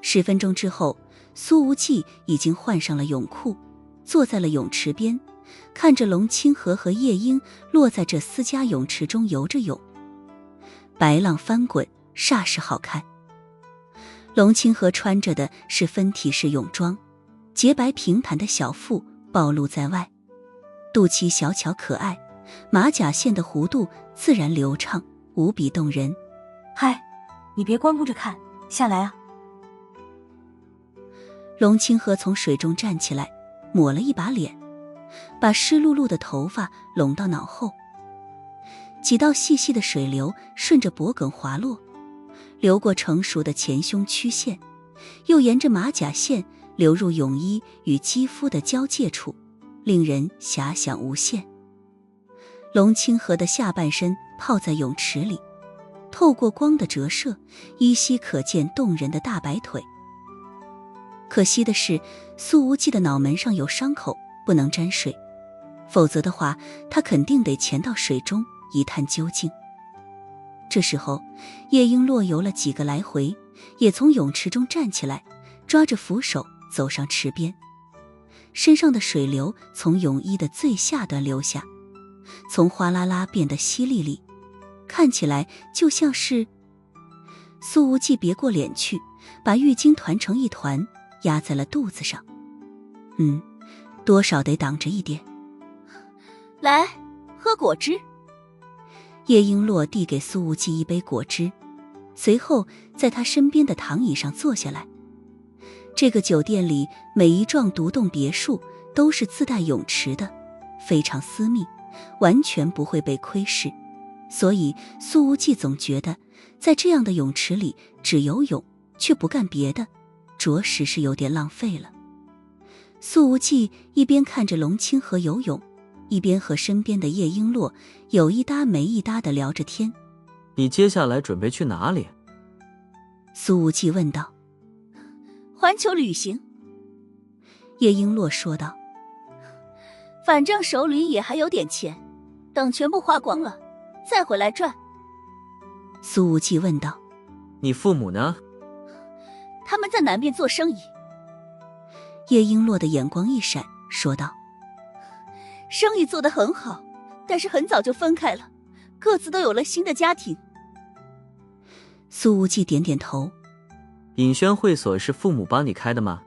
10分钟之后，苏无忌已经换上了泳裤，坐在了泳池边，看着龙清河和夜莺落在这私家泳池中游着泳，白浪翻滚，煞是好看。龙清河穿着的是分体式泳装，洁白平坦的小腹暴露在外，肚脐小巧可爱，马甲线的弧度自然流畅，无比动人。嗨，你别光顾着看，下来啊！龙清河从水中站起来，抹了一把脸，把湿漉漉的头发拢到脑后，几道细细的水流顺着脖颈滑落，流过成熟的前胸曲线，又沿着马甲线流入泳衣与肌肤的交界处，令人遐想无限。龙清河的下半身泡在泳池里，透过光的折射，依稀可见动人的大白腿。可惜的是，苏无忌的脑门上有伤口，不能沾水，否则的话，他肯定得潜到水中一探究竟。这时候，夜莺落游了几个来回，也从泳池中站起来，抓着扶手走上池边，身上的水流从泳衣的最下端流下，从哗啦啦变得淅沥沥，看起来就像是……苏无忌别过脸去，把浴巾团成一团，压在了肚子上。多少得挡着一点。来，喝果汁。夜莺落递给苏无忌一杯果汁，随后在他身边的躺椅上坐下来。这个酒店里每一幢独栋别墅都是自带泳池的，非常私密，完全不会被窥视，所以苏无忌总觉得在这样的泳池里只游泳却不干别的，着实是有点浪费了。苏无忌一边看着龙清河游泳，一边和身边的夜莺落有一搭没一搭地聊着天。你接下来准备去哪里？苏无忌问道。环球旅行。夜莺落说道。反正手里也还有点钱，等全部花光了再回来赚。苏无忌问道。你父母呢？他们在南边做生意。夜莺落的眼光一闪，说道。生意做得很好，但是很早就分开了，各自都有了新的家庭。苏无忌点点头。尹轩会所是父母帮你开的吗？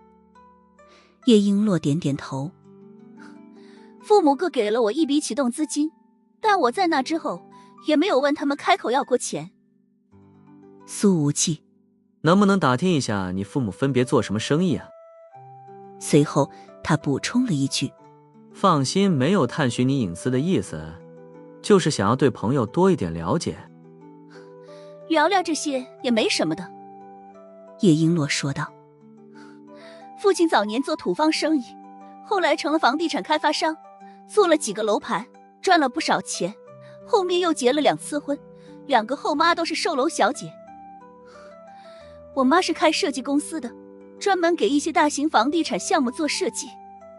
夜莺落点点头。父母各给了我一笔启动资金，但我在那之后也没有问他们开口要过钱。苏无忌。能不能打听一下你父母分别做什么生意啊？随后他补充了一句。放心，没有探寻你隐私的意思，就是想要对朋友多一点了解。聊聊这些也没什么的。夜莺落说道。父亲早年做土方生意，后来成了房地产开发商，做了几个楼盘，赚了不少钱，后面又结了2次婚，2个后妈都是售楼小姐。我妈是开设计公司的，专门给一些大型房地产项目做设计，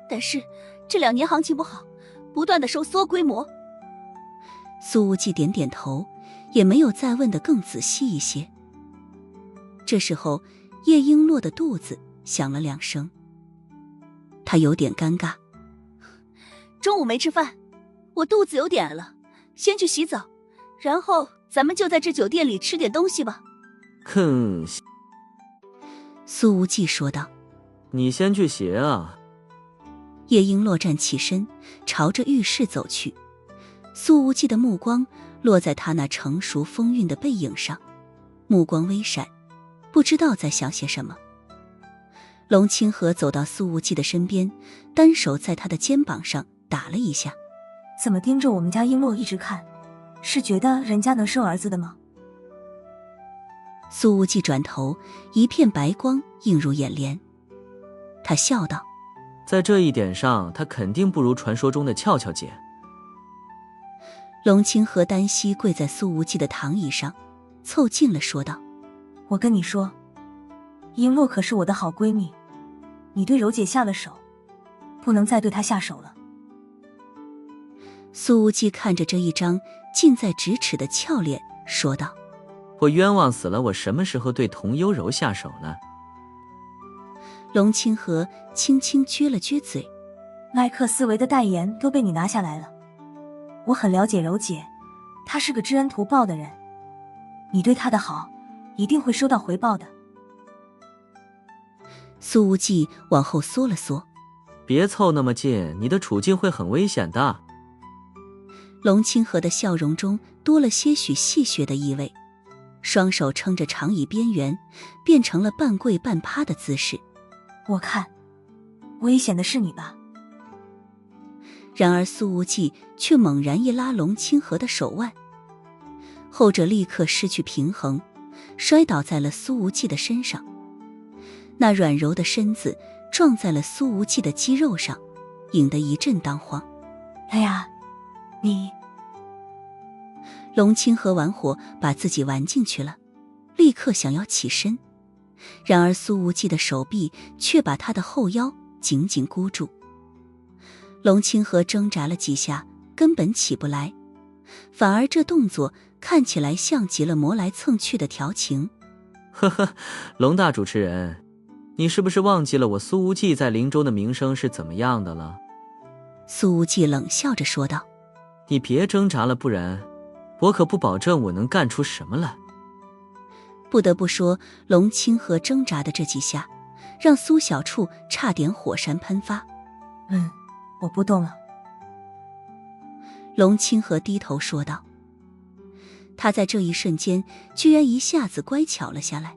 但是这2年行情不好，不断的收缩规模。苏无忌点点头，也没有再问得更仔细一些。这时候夜莺落的肚子响了2声，他有点尴尬。中午没吃饭，我肚子有点饿了，先去洗澡，然后咱们就在这酒店里吃点东西吧。苏无忌说道。你先去洗啊。夜莺落站起身，朝着浴室走去。苏无忌的目光落在他那成熟风韵的背影上，目光微闪，不知道在想些什么。龙清河走到苏无忌的身边，单手在他的肩膀上打了一下。怎么盯着我们家璎珞一直看？是觉得人家能生儿子的吗？苏无忌转头，一片白光映入眼帘。他笑道。在这一点上，她肯定不如传说中的俏俏姐。龙清河单膝跪在苏无忌的躺椅上，凑近了说道。我跟你说，璎珞可是我的好闺蜜，你对柔姐下了手，不能再对她下手了。苏无忌看着这一张近在咫尺的俏脸说道。我冤枉死了，我什么时候对童幽柔下手呢？龙清河轻轻撅了撅嘴，麦克斯韦的代言都被你拿下来了。我很了解柔姐，她是个知恩图报的人，你对她的好一定会收到回报的。苏无忌往后缩了缩，别凑那么近，你的处境会很危险的。龙清河的笑容中多了些许戏谑的意味，双手撑着长椅边缘，变成了半跪半趴的姿势。我看，危险的是你吧？然而苏无忌却猛然一拉龙清河的手腕，后者立刻失去平衡，摔倒在了苏无忌的身上。那软柔的身子撞在了苏无忌的肌肉上，引得一阵当慌。哎呀，你……龙清河玩火把自己玩进去了，立刻想要起身，然而苏无忌的手臂却把他的后腰紧紧箍住。龙清河挣扎了几下，根本起不来，反而这动作看起来像极了磨来蹭去的调情。呵呵，龙大主持人，你是不是忘记了我苏无忌在林州的名声是怎么样的了？苏无忌冷笑着说道。你别挣扎了，不然我可不保证我能干出什么来。不得不说，龙清河挣扎的这几下，让苏小处差点火山喷发。我不动了。龙清河低头说道。他在这一瞬间居然一下子乖巧了下来，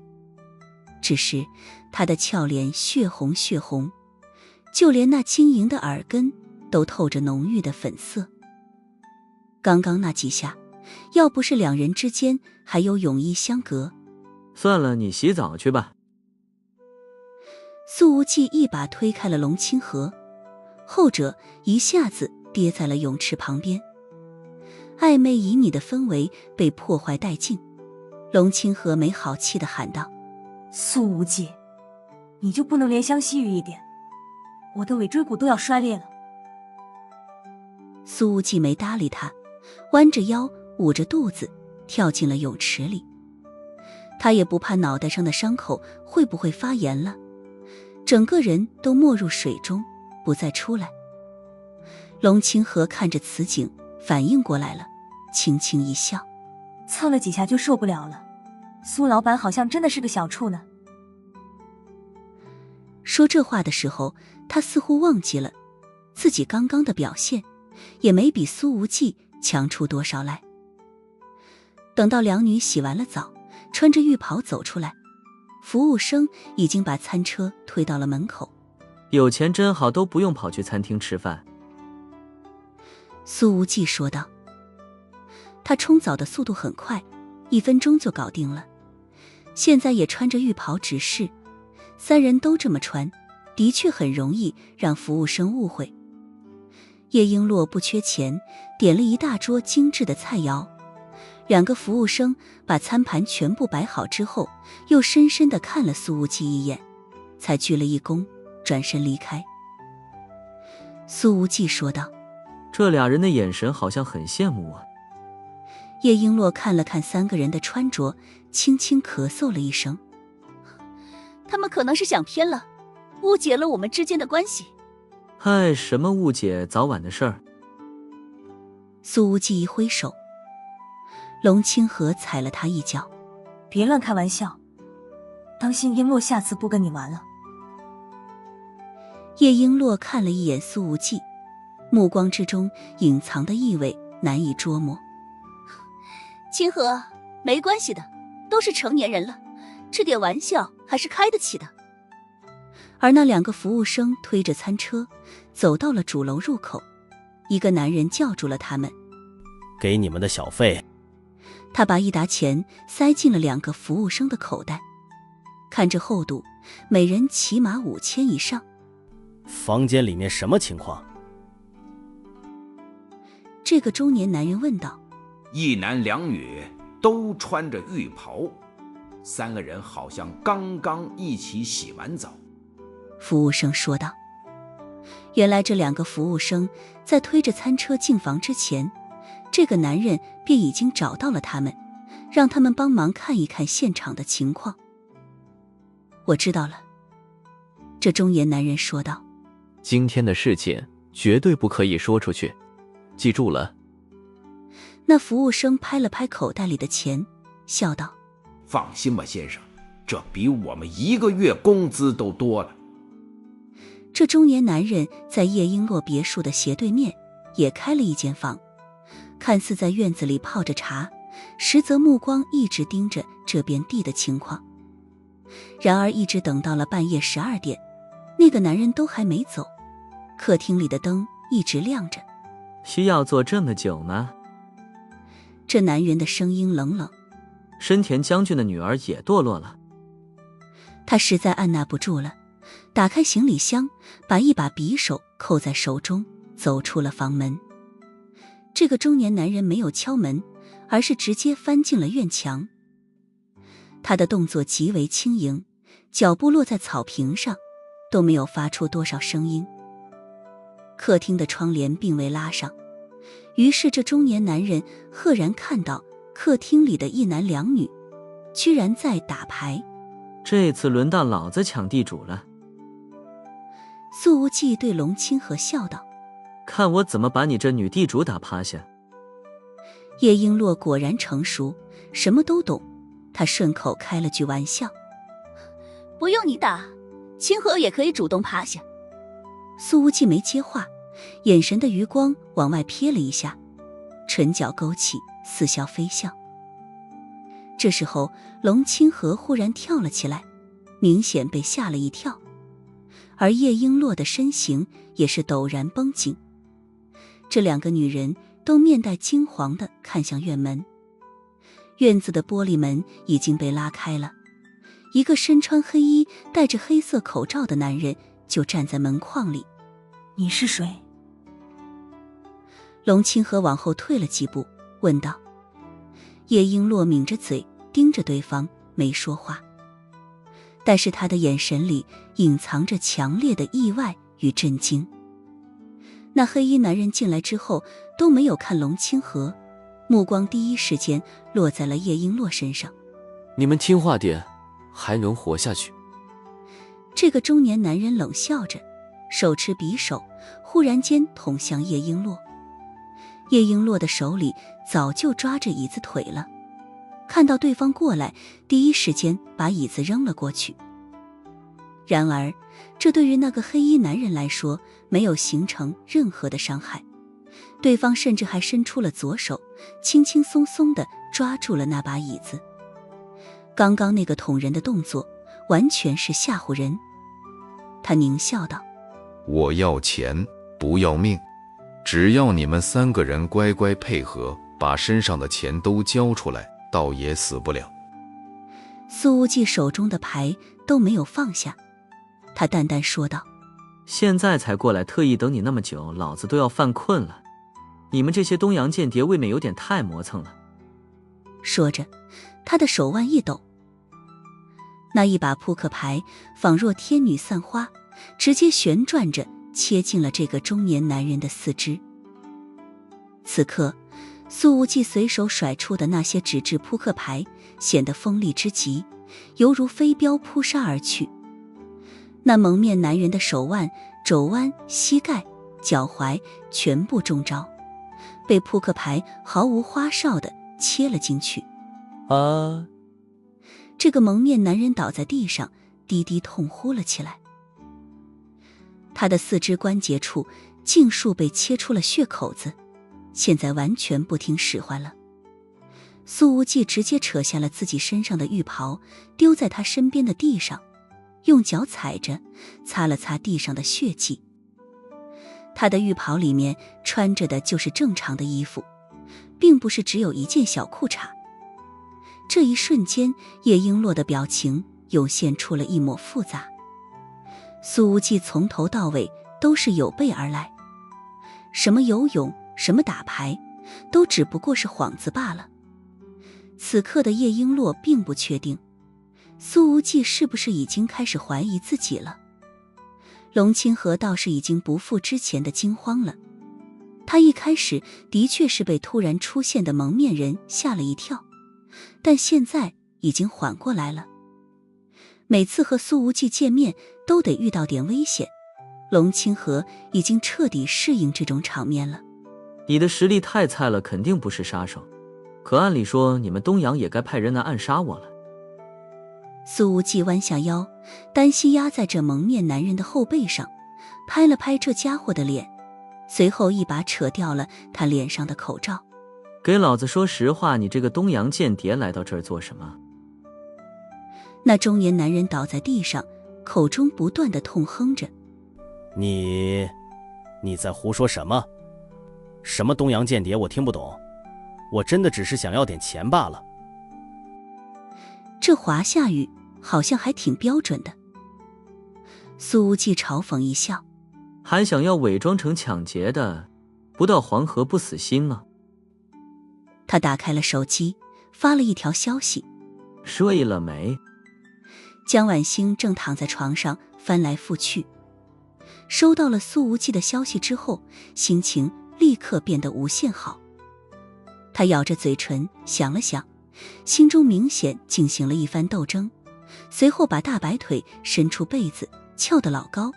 只是他的俏脸血红血红，就连那晶莹的耳根都透着浓郁的粉色。刚刚那几下，要不是两人之间还有泳衣相隔，算了，你洗澡去吧。苏无忌一把推开了龙清河，后者一下子跌在了泳池旁边，暧昧旖旎的氛围被破坏殆尽。龙清河没好气地喊道：苏无忌，你就不能怜香惜玉一点？我的尾椎骨都要摔裂了。苏无忌没搭理他，弯着腰捂着肚子跳进了泳池里。他也不怕脑袋上的伤口会不会发炎了，整个人都没入水中，不再出来。龙清河看着此景，反应过来了，轻轻一笑：蹭了几下就受不了了，苏老板好像真的是个小处呢。说这话的时候，他似乎忘记了自己刚刚的表现，也没比苏无忌强出多少来。等到两女洗完了澡，穿着浴袍走出来，服务生已经把餐车推到了门口。有钱真好，都不用跑去餐厅吃饭。苏无忌说道。他冲澡的速度很快，1分钟就搞定了。现在也穿着浴袍执事，三人都这么穿，的确很容易让服务生误会。叶璎珞不缺钱，点了一大桌精致的菜肴。2个服务生把餐盘全部摆好之后，又深深地看了苏无忌一眼，才鞠了一躬，转身离开。苏无忌说道：这俩人的眼神好像很羡慕我。叶璎珞看了看3个人的穿着，轻轻咳嗽了一声：他们可能是想偏了，误解了我们之间的关系。嗨，什么误解，早晚的事儿。苏无忌一挥手，龙清河踩了他一脚：别乱开玩笑，当心璎珞下次不跟你玩了。叶璎珞看了一眼苏无忌，目光之中隐藏的意味难以捉摸。清河，没关系的，都是成年人了，这点玩笑还是开得起的。而那2个服务生推着餐车走到了主楼入口，一个男人叫住了他们：给你们的小费。他把一沓钱塞进了2个服务生的口袋，看着厚度，每人起码5000以上。房间里面什么情况？这个中年男人问道。1男2女都穿着浴袍，3个人好像刚刚一起洗完澡。服务生说道。原来这2个服务生在推着餐车进房之前，这个男人便已经找到了他们，让他们帮忙看一看现场的情况。我知道了。这中年男人说道：“今天的事情绝对不可以说出去，记住了。”那服务生拍了拍口袋里的钱，笑道：“放心吧，先生，这比我们1个月工资都多了。”这中年男人在叶璎珞别墅的斜对面也开了一间房，看似在院子里泡着茶，实则目光一直盯着这边地的情况。然而一直等到了半夜12点，那个男人都还没走，客厅里的灯一直亮着。需要做这么久呢？这男人的声音冷冷。深田将军的女儿也堕落了。他实在按捺不住了，打开行李箱，把一把匕首扣在手中，走出了房门。这个中年男人没有敲门，而是直接翻进了院墙。他的动作极为轻盈，脚步落在草坪上，都没有发出多少声音。客厅的窗帘并未拉上，于是这中年男人赫然看到客厅里的一男两女，居然在打牌。这次轮到老子抢地主了。苏无忌对龙清河笑道：“看我怎么把你这女地主打趴下。”叶璎珞果然成熟，什么都懂，他顺口开了句玩笑：“不用你打，清河也可以主动趴下。”苏无忌没接话，眼神的余光往外瞥了一下，唇角勾起，似笑非笑。这时候龙清河忽然跳了起来，明显被吓了一跳，而叶璎珞的身形也是陡然绷紧。这两个女人都面带惊惶地看向院门。院子的玻璃门已经被拉开了，一个身穿黑衣戴着黑色口罩的男人就站在门框里。“你是谁？”龙清河往后退了几步，问道。叶璎珞抿着嘴盯着对方，没说话，但是他的眼神里隐藏着强烈的意外与震惊。那黑衣男人进来之后都没有看龙清河，目光第一时间落在了叶璎珞身上。“你们听话点，还能活下去。”这个中年男人冷笑着，手持匕首，忽然间捅向叶璎珞。叶璎珞的手里早就抓着椅子腿了，看到对方过来，第一时间把椅子扔了过去。然而这对于那个黑衣男人来说没有形成任何的伤害，对方甚至还伸出了左手，轻轻松松地抓住了那把椅子。刚刚那个捅人的动作完全是吓唬人。他狞笑道：“我要钱，不要命。只要你们3个人乖乖配合，把身上的钱都交出来，倒也死不了。”苏无忌手中的牌都没有放下，他淡淡说道：“现在才过来，特意等你那么久，老子都要犯困了。你们这些东洋间谍未免有点太磨蹭了。”说着，他的手腕一抖，那一把扑克牌仿若天女散花，直接旋转着切进了这个中年男人的四肢。此刻苏无忌随手甩出的那些纸质扑克牌显得锋利之极，犹如飞镖扑杀而去。那蒙面男人的手腕、肘弯、膝盖、脚踝全部中招，被扑克牌毫无花哨地切了进去。啊！这个蒙面男人倒在地上，低低痛呼了起来。他的四肢关节处尽数被切出了血口子，现在完全不听使唤了。苏无忌直接扯下了自己身上的浴袍，丢在他身边的地上，用脚踩着，擦了擦地上的血迹。他的浴袍里面穿着的就是正常的衣服，并不是只有一件小裤衩。这一瞬间，叶璎珞的表情涌现出了一抹复杂。苏无忌从头到尾都是有备而来，什么游泳，什么打牌，都只不过是幌子罢了。此刻的叶璎珞并不确定，苏无忌是不是已经开始怀疑自己了。龙清河倒是已经不复之前的惊慌了，他一开始的确是被突然出现的蒙面人吓了一跳，但现在已经缓过来了。每次和苏无忌见面都得遇到点危险，龙清河已经彻底适应这种场面了。你的实力太菜了，肯定不是杀手。可按理说，你们东阳也该派人来暗杀我了。苏无忌弯下腰，单膝压在这蒙面男人的后背上，拍了拍这家伙的脸，随后一把扯掉了他脸上的口罩。给老子说实话，你这个东洋间谍来到这儿做什么？那中年男人倒在地上，口中不断地痛哼着。你在胡说什么？什么东洋间谍我听不懂，我真的只是想要点钱罢了。这华夏语好像还挺标准的。苏无忌嘲讽一笑，还想要伪装成抢劫的，不到黄河不死心吗？他打开了手机，发了一条消息。睡了没？江晚星正躺在床上翻来覆去，收到了苏无忌的消息之后，心情立刻变得无限好。他咬着嘴唇想了想，心中明显进行了一番斗争，随后把大白腿伸出被子翘得老高，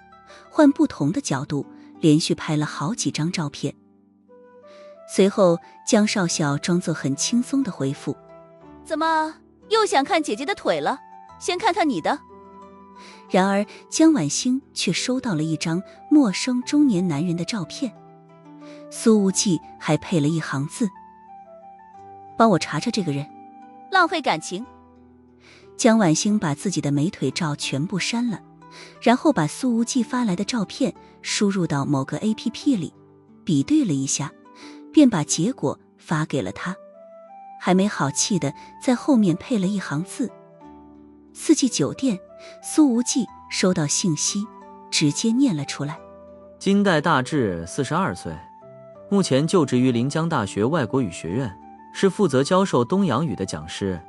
换不同的角度连续拍了好几张照片。随后江少校装作很轻松地回复：怎么又想看姐姐的腿了？先看看你的。然而江晚星却收到了一张陌生中年男人的照片，苏无忌还配了一行字：帮我查查这个人。浪费感情。江晚星把自己的美腿照全部删了，然后把苏无忌发来的照片输入到某个 APP 里，比对了一下，便把结果发给了他，还没好气的在后面配了一行字：四季酒店。苏无忌收到信息，直接念了出来：金代大志，42岁，目前就职于临江大学外国语学院，是负责教授东洋语的讲师。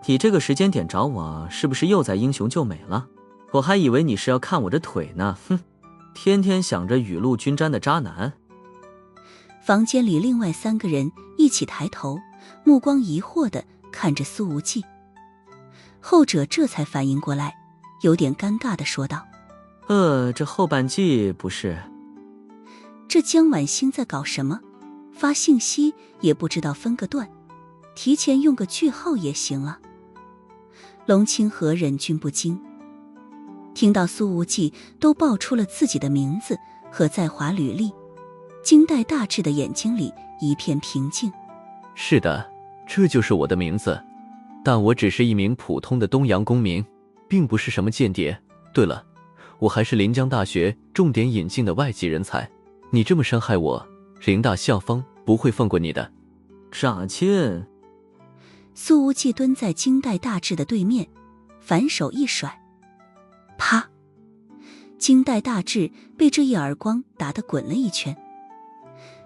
你这个时间点找我，是不是又在英雄救美了？我还以为你是要看我的腿呢，哼，天天想着雨露均沾的渣男。房间里另外3个人一起抬头，目光疑惑地看着苏无忌。后者这才反应过来，有点尴尬地说道：这后半季不是……这江晚星在搞什么？发信息也不知道分个段，提前用个句号也行啊。龙清河忍俊不禁，听到苏无忌都报出了自己的名字和在华履历，金代大志的眼睛里一片平静。是的，这就是我的名字，但我只是一名普通的东洋公民，并不是什么间谍。对了，我还是临江大学重点引进的外籍人才，你这么伤害我，林大校方不会放过你的。傻亲。苏无忌蹲在金代大志的对面，反手一甩，啪！金代大志被这一耳光打得滚了一圈，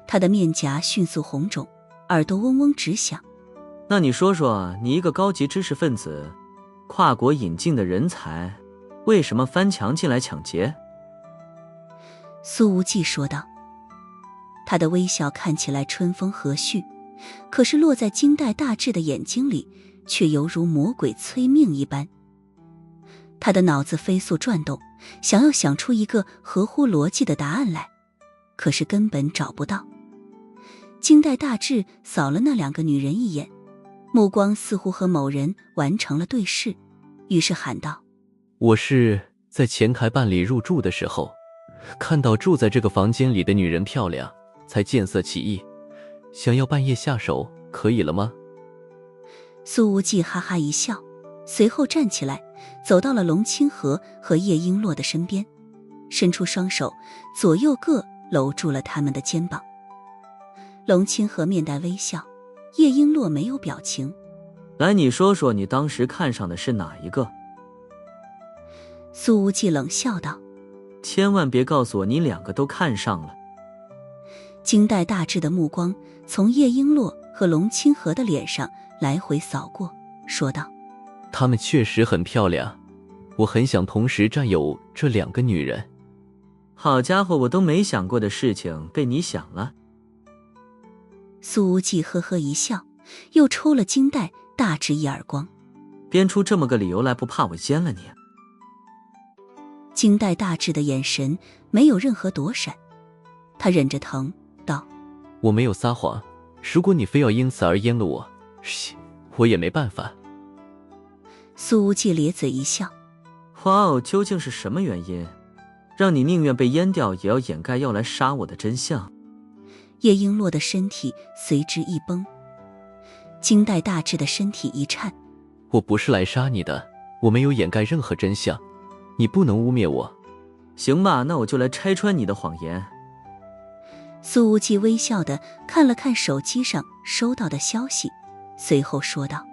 他的面颊迅速红肿，耳朵嗡嗡直响。那你说说，你一个高级知识分子，跨国引进的人才，为什么翻墙进来抢劫？苏无忌说道。他的微笑看起来春风和煦，可是落在金代大志的眼睛里，却犹如魔鬼催命一般。他的脑子飞速转动，想要想出一个合乎逻辑的答案来，可是根本找不到。金代大志扫了那2个女人一眼，目光似乎和某人完成了对视，于是喊道：我是在前台办理入住的时候，看到住在这个房间里的女人漂亮，才见色起意，想要半夜下手，可以了吗？苏无忌哈哈一笑，随后站起来，走到了龙清河和叶璎珞的身边，伸出双手，左右各搂住了他们的肩膀。龙清河面带微笑，叶璎珞没有表情。来，你说说你当时看上的是哪一个？苏无忌冷笑道：千万别告诉我你2个都看上了。金代大志的目光从叶璎珞和龙清河的脸上来回扫过，说道：她们确实很漂亮，我很想同时占有这2个女人。好家伙，我都没想过的事情被你想了。苏无忌呵呵一笑，又抽了金代大志一耳光。编出这么个理由来，不怕我奸了你？金代大志的眼神没有任何躲闪，他忍着疼道：我没有撒谎，如果你非要因此而阉了我，我也没办法。苏无忌咧嘴一笑：哇哦，究竟是什么原因，让你宁愿被阉掉也要掩盖要来杀我的真相？叶璎珞的身体随之一崩，金代大志的身体一颤：我不是来杀你的，我没有掩盖任何真相，你不能污蔑我。行吧，那我就来拆穿你的谎言。苏无忌微笑地看了看手机上收到的消息，随后说道：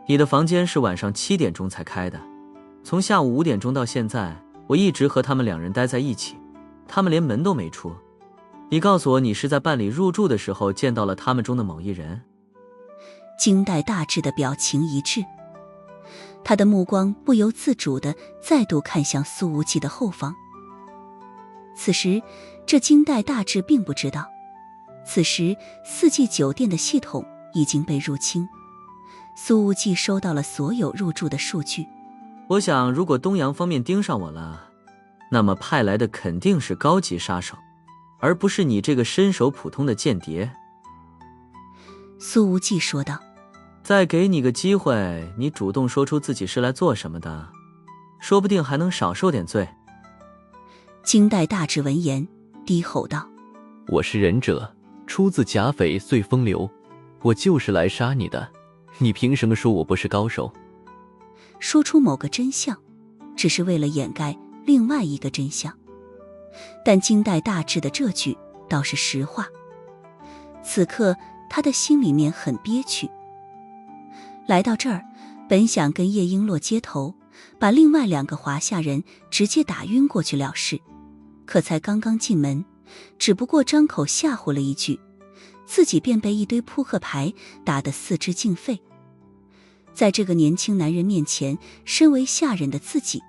你的房间是晚上7点钟才开的，从下午5点钟到现在，我一直和他们2人待在一起，他们连门都没出。你告诉我，你是在办理入住的时候见到了他们中的某一人？金代大志的表情一滞，他的目光不由自主地再度看向苏无忌的后方。此时这金代大志并不知道，此时四季酒店的系统已经被入侵，苏无忌收到了所有入住的数据。我想如果东洋方面盯上我了，那么派来的肯定是高级杀手，而不是你这个身手普通的间谍。苏无忌说道：再给你个机会，你主动说出自己是来做什么的，说不定还能少受点罪。金代大志闻言低吼道：我是忍者，出自甲斐碎风流，我就是来杀你的，你凭什么说我不是高手？说出某个真相只是为了掩盖另外一个真相，但金代大志的这句倒是实话。此刻他的心里面很憋屈，来到这儿本想跟叶璎珞接头，把另外2个华夏人直接打晕过去了事，可才刚刚进门，只不过张口吓唬了一句，自己便被一堆扑克牌打得四肢尽废。在这个年轻男人面前，身为下人的自己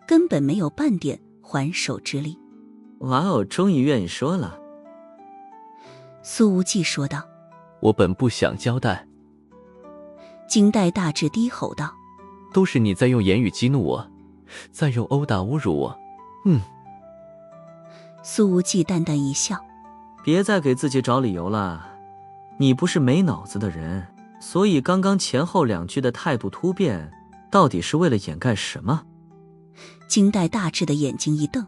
根本没有半点还手之力。哇哦，终于愿意说了。苏无忌说道：我本不想交代。金代大志低吼道：都是你在用言语激怒我，在用殴打侮辱我。苏无忌淡淡一笑：别再给自己找理由了，你不是没脑子的人，所以刚刚前后2句的态度突变，到底是为了掩盖什么？金代大志的眼睛一瞪，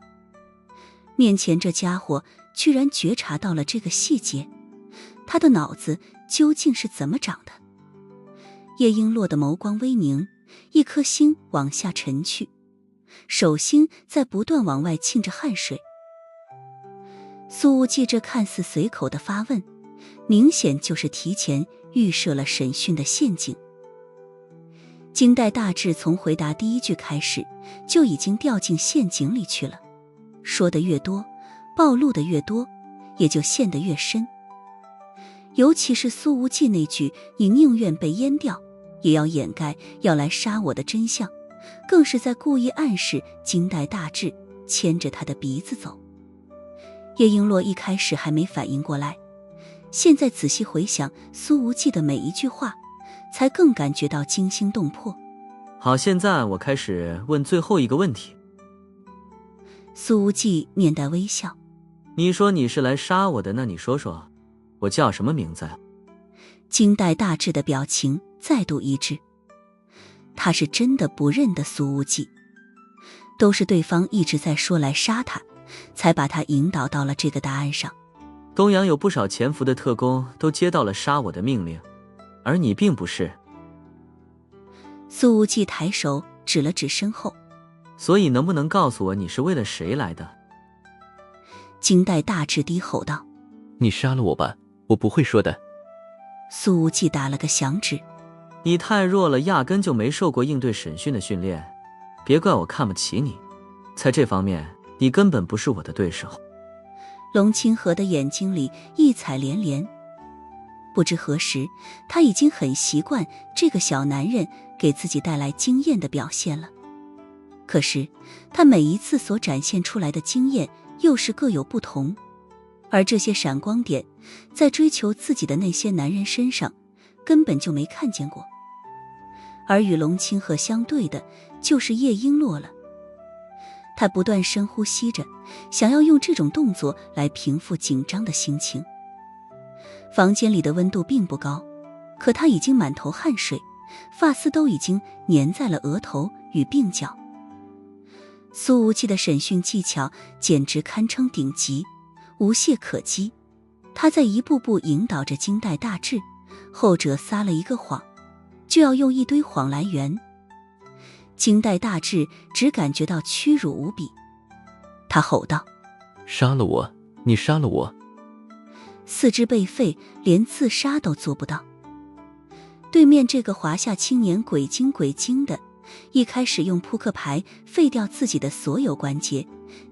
面前这家伙居然觉察到了这个细节，他的脑子究竟是怎么长的？叶璎珞的眸光微凝，一颗心往下沉去，手心在不断往外沁着汗水。苏无忌这看似随口的发问，明显就是提前预设了审讯的陷阱。金代大志从回答第1句开始，就已经掉进陷阱里去了，说得越多，暴露的越多，也就陷得越深。尤其是苏无忌那句你宁愿被阉掉也要掩盖要来杀我的真相，更是在故意暗示金代大志牵着他的鼻子走。叶璎珞一开始还没反应过来，现在仔细回想苏无忌的每一句话，才更感觉到惊心动魄。好，现在我开始问最后一个问题。苏无忌面带微笑：你说你是来杀我的，那你说说我叫什么名字呀？金代大志的表情再度一致，他是真的不认得苏无忌，都是对方一直在说来杀他，才把他引导到了这个答案上。东洋有不少潜伏的特工都接到了杀我的命令，而你并不是。苏无忌抬手指了指身后：所以能不能告诉我你是为了谁来的？金代大志低吼道：你杀了我吧，我不会说的。苏无忌打了个响指：你太弱了，压根就没受过应对审讯的训练，别怪我看不起你，在这方面你根本不是我的对手。龙清河的眼睛里异彩连连，不知何时他已经很习惯这个小男人给自己带来惊艳的表现了。可是他每一次所展现出来的惊艳又是各有不同，而这些闪光点在追求自己的那些男人身上根本就没看见过。而与龙清河相对的就是叶璎珞了，他不断深呼吸着，想要用这种动作来平复紧张的心情。房间里的温度并不高，可他已经满头汗水，发丝都已经粘在了额头与鬓角。苏无忌的审讯技巧简直堪称顶级，无懈可击。他在一步步引导着金代大智，后者撒了一个谎，就要用一堆谎来圆。金代大智只感觉到屈辱无比，他吼道：杀了我，你杀了我！四肢被废，连自杀都做不到。对面这个华夏青年鬼精鬼精的，一开始用扑克牌废掉自己的所有关节，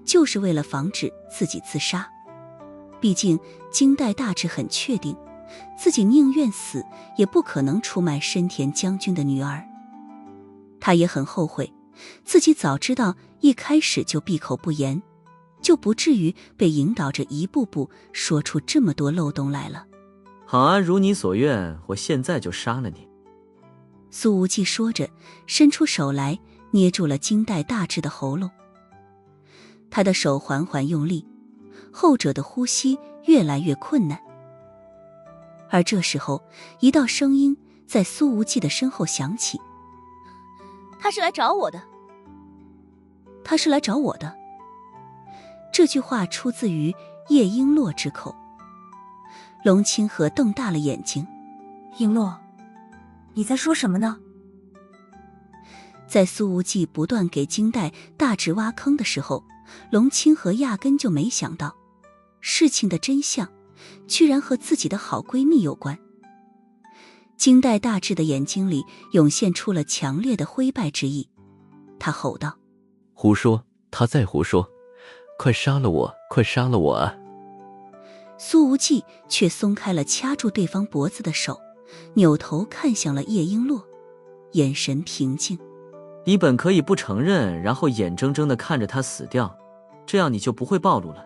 就是为了防止自己自杀。毕竟金代大智很确定，自己宁愿死也不可能出卖深田将军的女儿。他也很后悔，自己早知道一开始就闭口不言，就不至于被引导着一步步说出这么多漏洞来了。好啊，如你所愿，我现在就杀了你。苏无忌说着，伸出手来捏住了金代大智的喉咙。他的手缓缓用力，后者的呼吸越来越困难。而这时候，一道声音在苏无忌的身后响起：他是来找我的。他是来找我的。这句话出自于叶璎珞之口。龙清河瞪大了眼睛：璎珞，你在说什么呢？在苏无忌不断给金代大智挖坑的时候，龙清河压根就没想到，事情的真相居然和自己的好闺蜜有关。金代大智的眼睛里涌现出了强烈的灰败之意，他吼道：胡说，他在胡说，快杀了我，快杀了我啊！苏无忌却松开了掐住对方脖子的手，扭头看向了叶璎珞，眼神平静。你本可以不承认，然后眼睁睁地看着他死掉，这样你就不会暴露了。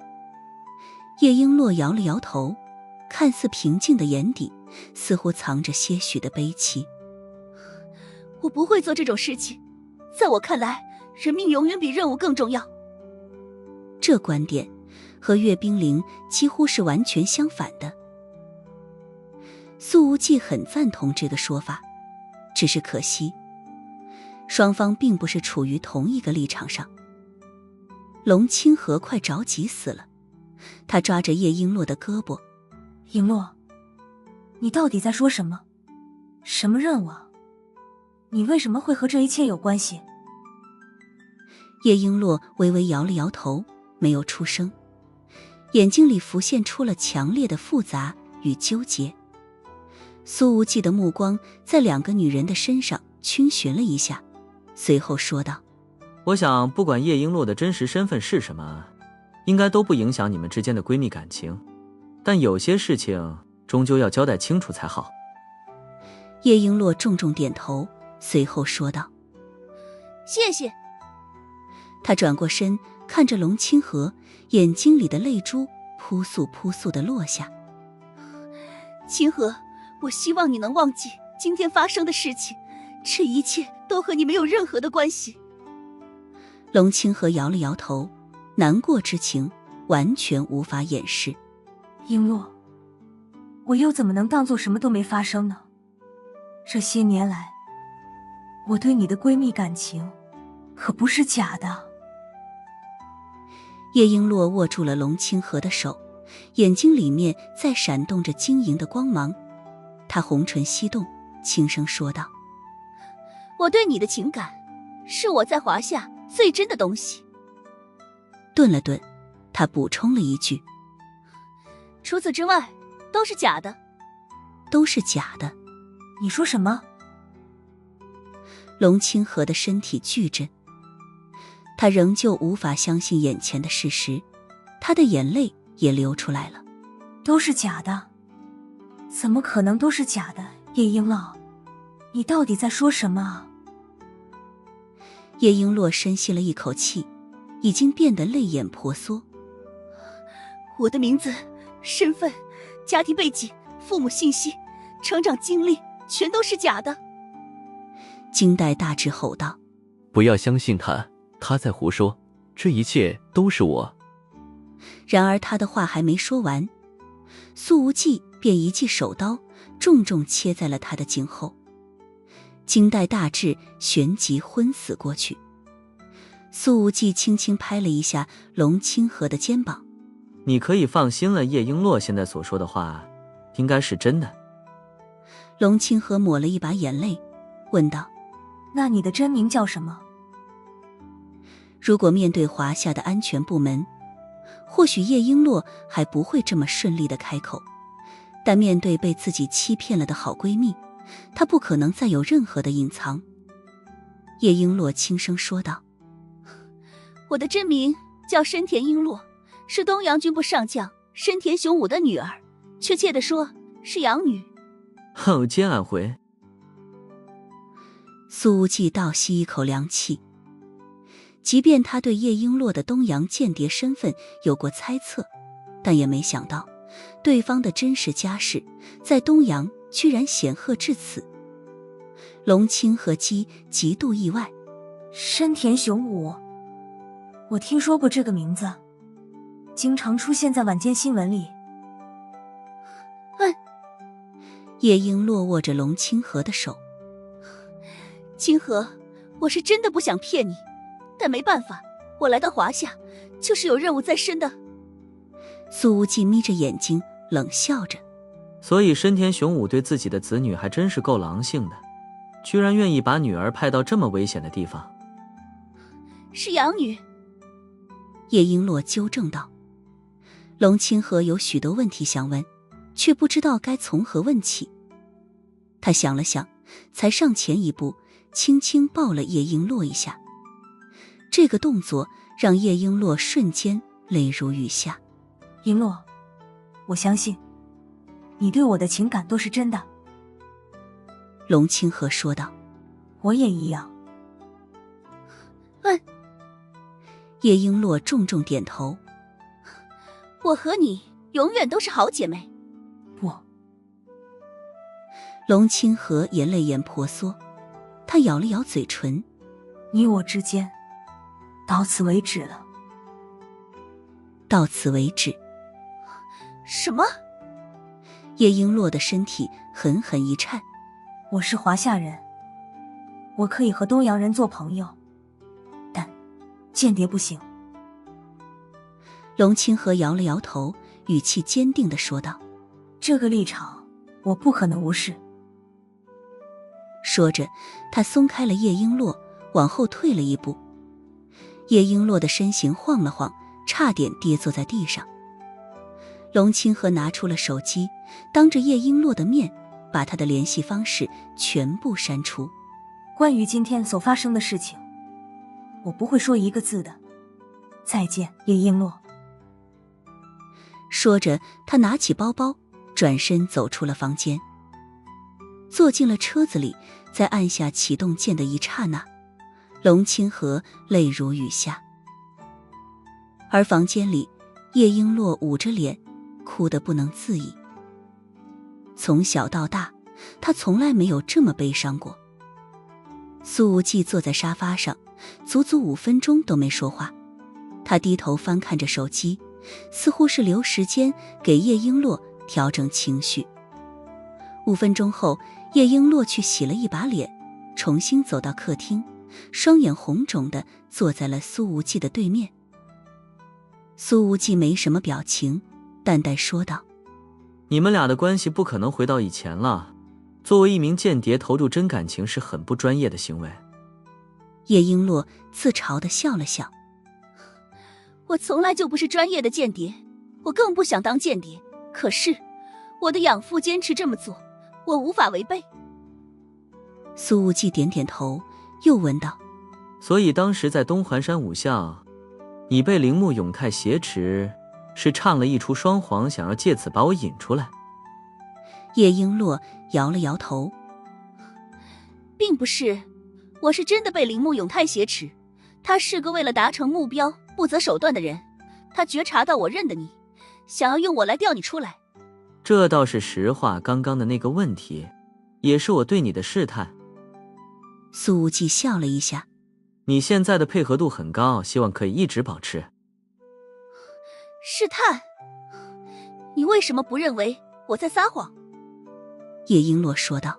叶璎珞摇了摇头，看似平静的眼底似乎藏着些许的悲戚。我不会做这种事情，在我看来，人命永远比任务更重要。这观点和岳冰凌几乎是完全相反的。苏无忌很赞同这个说法，只是可惜，双方并不是处于同一个立场上。龙清河快着急死了，他抓着叶璎珞的胳膊：璎珞，你到底在说什么？什么任务啊？你为什么会和这一切有关系？叶璎珞微微摇了摇头，没有出声，眼睛里浮现出了强烈的复杂与纠结。苏无忌的目光在两个女人的身上逡巡了一下，随后说道：我想不管叶璎珞的真实身份是什么，应该都不影响你们之间的闺蜜感情，但有些事情终究要交代清楚才好。叶璎珞重重点头，随后说道：谢谢。他转过身看着龙清河，眼睛里的泪珠扑簌扑簌地落下。清河，我希望你能忘记今天发生的事情，这一切都和你没有任何的关系。龙清河摇了摇头，难过之情完全无法掩饰。璎珞，我又怎么能当作什么都没发生呢？这些年来，我对你的闺蜜感情可不是假的。叶璎珞握住了龙清河的手，眼睛里面在闪动着晶莹的光芒。她红唇翕动，轻声说道：我对你的情感，是我在华夏最真的东西。顿了顿，她补充了一句：除此之外，都是假的。都是假的。你说什么？龙清河的身体巨震，他仍旧无法相信眼前的事实，他的眼泪也流出来了。都是假的？怎么可能都是假的？叶璎珞，你到底在说什么啊？叶璎珞深吸了一口气，已经变得泪眼婆娑。我的名字、身份、家庭背景、父母信息、成长经历全都是假的。金代大智吼道：不要相信他，他在胡说，这一切都是我。然而他的话还没说完，苏无忌便一记手刀重重切在了他的颈后，惊带大智旋即昏死过去。苏无忌轻轻拍了一下龙清河的肩膀，你可以放心了，叶璎珞现在所说的话应该是真的。龙清河抹了一把眼泪，问道：那你的真名叫什么？如果面对华夏的安全部门，或许叶璎珞还不会这么顺利地开口，但面对被自己欺骗了的好闺蜜，她不可能再有任何的隐藏。叶璎珞轻声说道：我的真名叫深田璎珞，是东洋军部上将深田雄武的女儿，确切地说是养女。后接暗回。苏无忌倒吸一口凉气，即便他对叶璎珞的东洋间谍身份有过猜测，但也没想到对方的真实家世在东洋居然显赫至此。龙清河极度意外。深田雄武，我听说过这个名字，经常出现在晚间新闻里。叶璎珞握着龙清河的手：清河，我是真的不想骗你，但没办法，我来到华夏就是有任务在身的。苏无忌眯着眼睛冷笑着。所以深田雄武对自己的子女还真是够狼性的，居然愿意把女儿派到这么危险的地方。是养女。叶璎珞纠正道。龙清河有许多问题想问，却不知道该从何问起。他想了想，才上前一步，轻轻抱了叶璎珞一下。这个动作让叶璎珞瞬间泪如雨下。璎珞，我相信你对我的情感都是真的。龙清河说道。我也一样。叶璎珞重重点头。我和你永远都是好姐妹。不。龙清河也泪眼婆娑，他咬了咬嘴唇。你我之间到此为止了。到此为止。什么？叶璎珞的身体狠狠一颤。我是华夏人，我可以和东洋人做朋友，但间谍不行。龙清河摇了摇头，语气坚定地说道：这个立场我不可能无视。说着，他松开了叶璎珞，往后退了一步。叶璎珞的身形晃了晃，差点跌坐在地上。龙清河拿出了手机，当着叶璎珞的面把她的联系方式全部删除。关于今天所发生的事情，我不会说一个字的。再见，叶璎珞。说着，他拿起包包，转身走出了房间，坐进了车子里。在按下启动键的一刹那，龙清河泪如雨下。而房间里，叶璎珞捂着脸，哭得不能自已。从小到大，她从来没有这么悲伤过。苏无忌坐在沙发上，足足5分钟都没说话。他低头翻看着手机，似乎是留时间给叶璎珞调整情绪。5分钟后，叶璎珞去洗了一把脸，重新走到客厅，双眼红肿地坐在了苏无忌的对面。苏无忌没什么表情，淡淡说道：你们俩的关系不可能回到以前了，作为一名间谍投入真感情是很不专业的行为。叶璎珞自嘲地笑了笑：我从来就不是专业的间谍，我更不想当间谍，可是我的养父坚持这么做，我无法违背。苏无忌点点头，又问道：所以当时在东环山武巷，你被铃木永泰挟持，是唱了一出双簧，想要借此把我引出来？叶璎珞摇了摇头：并不是，我是真的被铃木永泰挟持。他是个为了达成目标不择手段的人，他觉察到我认得你，想要用我来调你出来。这倒是实话，刚刚的那个问题也是我对你的试探。苏无忌笑了一下：你现在的配合度很高，希望可以一直保持。试探？你为什么不认为我在撒谎？叶璎珞说道。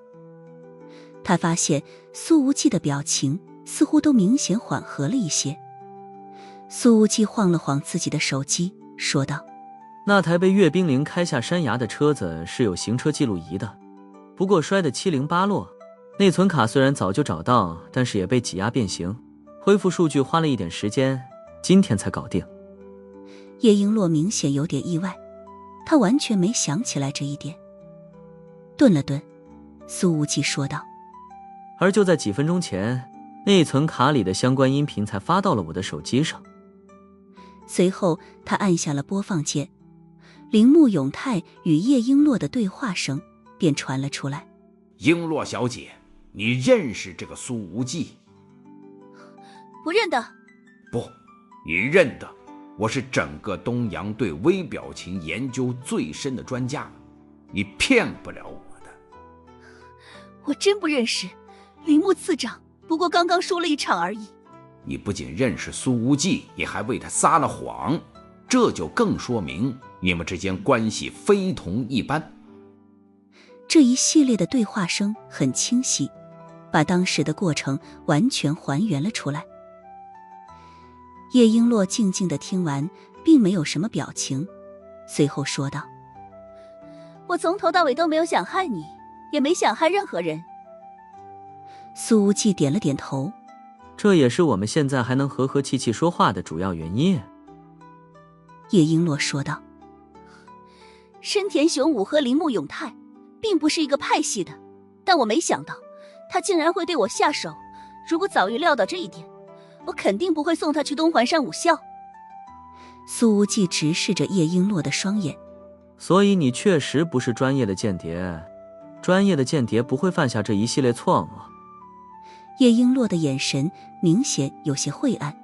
他发现苏无忌的表情似乎都明显缓和了一些。苏无忌晃了晃自己的手机，说道：那台被岳冰凌开下山崖的车子是有行车记录仪的，不过摔得七零八落。内存卡虽然早就找到，但是也被挤压变形，恢复数据花了一点时间，今天才搞定。叶璎珞明显有点意外，她完全没想起来这一点。顿了顿，苏无忌说道：而就在几分钟前，内存卡里的相关音频才发到了我的手机上。随后他按下了播放键，铃木永泰与叶璎珞的对话声便传了出来。璎珞小姐，你认识这个苏无忌？不认得。不，你认得。我是整个东洋对微表情研究最深的专家，你骗不了我的。我真不认识，铃木次长不过刚刚说了一场而已。你不仅认识苏无忌，你还为他撒了谎，这就更说明你们之间关系非同一般。这一系列的对话声很清晰，把当时的过程完全还原了出来。叶璎珞静静地听完，并没有什么表情，随后说道：我从头到尾都没有想害你，也没想害任何人。苏无忌点了点头。这也是我们现在还能和和气气说话的主要原因。叶璎珞说道：深田雄武和铃木永泰并不是一个派系的，但我没想到他竟然会对我下手。如果早预料到这一点，我肯定不会送他去东环山武校。苏无忌直视着叶璎珞的双眼。所以你确实不是专业的间谍，专业的间谍不会犯下这一系列错误。叶璎珞的眼神明显有些晦暗。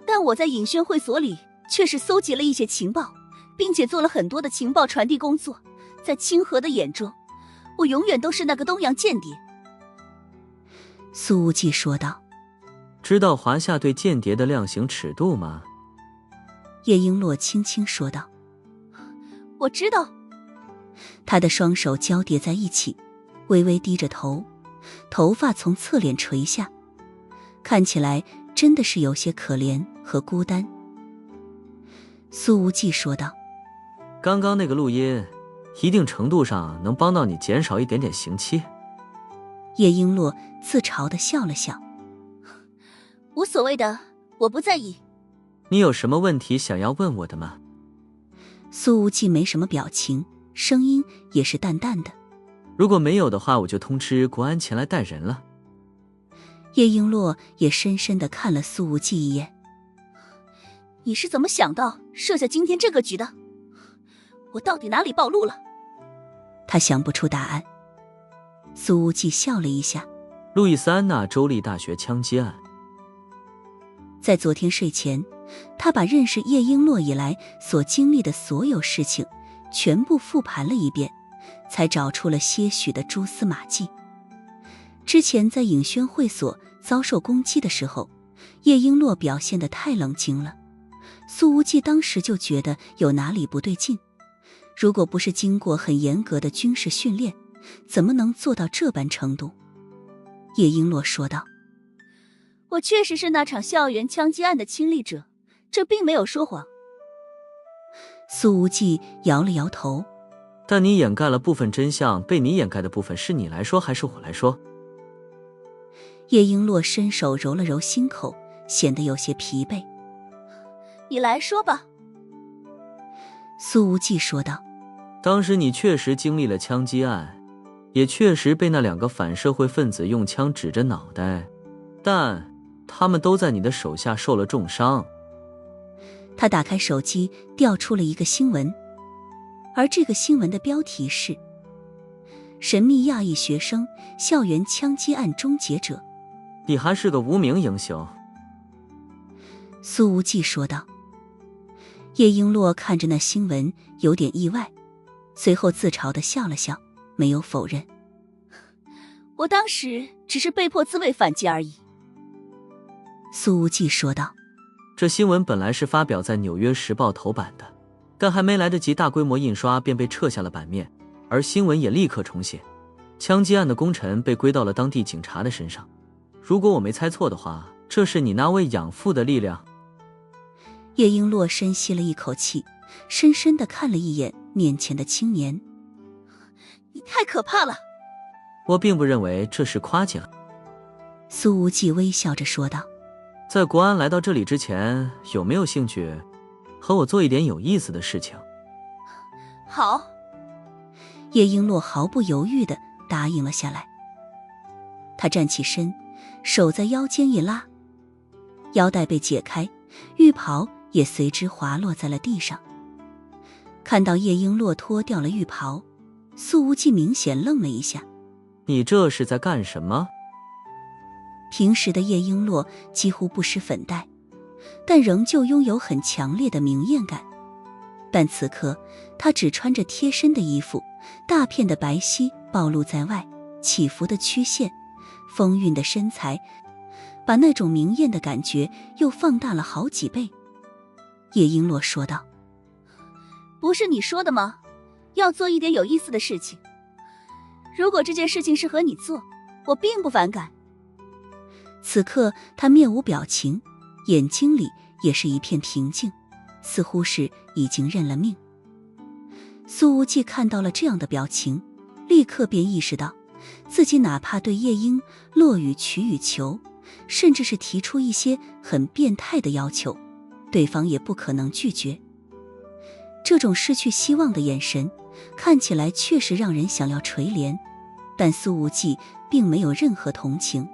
但我在影轩会所里确实搜集了一些情报，并且做了很多的情报传递工作。在清河的眼中，我永远都是那个东洋间谍。苏无忌说道：知道华夏对间谍的量刑尺度吗？叶璎珞轻轻说道：我知道。他的双手交叠在一起，微微低着头，头发从侧脸垂下，看起来真的是有些可怜和孤单。苏无忌说道：刚刚那个录音一定程度上能帮到你减少一点点刑期。叶璎珞自嘲地笑了笑：无所谓的，我不在意。你有什么问题想要问我的吗？苏无忌没什么表情，声音也是淡淡的。如果没有的话，我就通知国安前来带人了。叶璎珞也深深地看了苏无忌一眼。你是怎么想到设下今天这个局的？我到底哪里暴露了？他想不出答案。苏无忌笑了一下。路易斯安那州立大学枪击案。在昨天睡前，他把认识叶璎珞以来所经历的所有事情全部复盘了一遍，才找出了些许的蛛丝马迹。之前在影轩会所遭受攻击的时候，叶璎珞表现得太冷静了，苏无忌当时就觉得有哪里不对劲。如果不是经过很严格的军事训练，怎么能做到这般程度？叶璎珞说道：我确实是那场校园枪击案的亲历者，这并没有说谎。苏无忌摇了摇头。但你掩盖了部分真相，被你掩盖的部分是你来说还是我来说？叶璎珞伸手揉了揉心口，显得有些疲惫。你来说吧。苏无忌说道：当时你确实经历了枪击案，也确实被那2个反社会分子用枪指着脑袋，但他们都在你的手下受了重伤。他打开手机，调出了一个新闻，而这个新闻的标题是神秘亚裔学生校园枪击案终结者。你还是个无名英雄。苏无忌说道。叶璎珞看着那新闻有点意外，随后自嘲地笑了笑，没有否认。我当时只是被迫自卫反击而已。苏无忌说道。这新闻本来是发表在《纽约时报》头版的，但还没来得及大规模印刷便被撤下了版面，而新闻也立刻重写。枪击案的功臣被归到了当地警察的身上。如果我没猜错的话，这是你那位养父的力量。叶璎珞深吸了一口气，深深地看了一眼面前的青年。你太可怕了。我并不认为这是夸奖。苏无忌微笑着说道。在国安来到这里之前，有没有兴趣和我做一点有意思的事情？好。叶璎珞毫不犹豫地答应了下来。他站起身，手在腰间一拉，腰带被解开，浴袍也随之滑落在了地上。看到叶璎珞脱掉了浴袍，苏无忌明显愣了一下。你这是在干什么？平时的叶璎珞几乎不施粉黛，但仍旧拥有很强烈的明艳感。但此刻她只穿着贴身的衣服，大片的白皙暴露在外，起伏的曲线，丰韵的身材，把那种明艳的感觉又放大了好几倍。叶璎珞说道。不是你说的吗？要做一点有意思的事情。如果这件事情是和你做，我并不反感。此刻他面无表情，眼睛里也是一片平静，似乎是已经认了命。苏无忌看到了这样的表情，立刻便意识到自己哪怕对叶璎珞予取予求，甚至是提出一些很变态的要求，对方也不可能拒绝。这种失去希望的眼神看起来确实让人想要垂怜，但苏无忌并没有任何同情。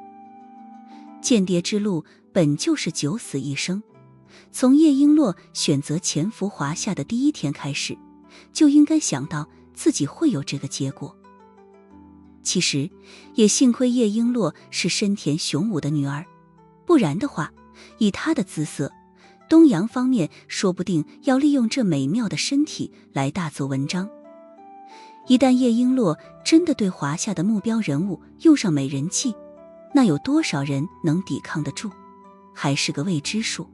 间谍之路本就是九死一生，从叶璎珞选择潜伏华夏的第一天开始，就应该想到自己会有这个结果。其实也幸亏叶璎珞是深田雄武的女儿，不然的话，以她的姿色，东洋方面说不定要利用这美妙的身体来大做文章。一旦叶璎珞真的对华夏的目标人物用上美人计，那有多少人能抵抗得住，还是个未知数。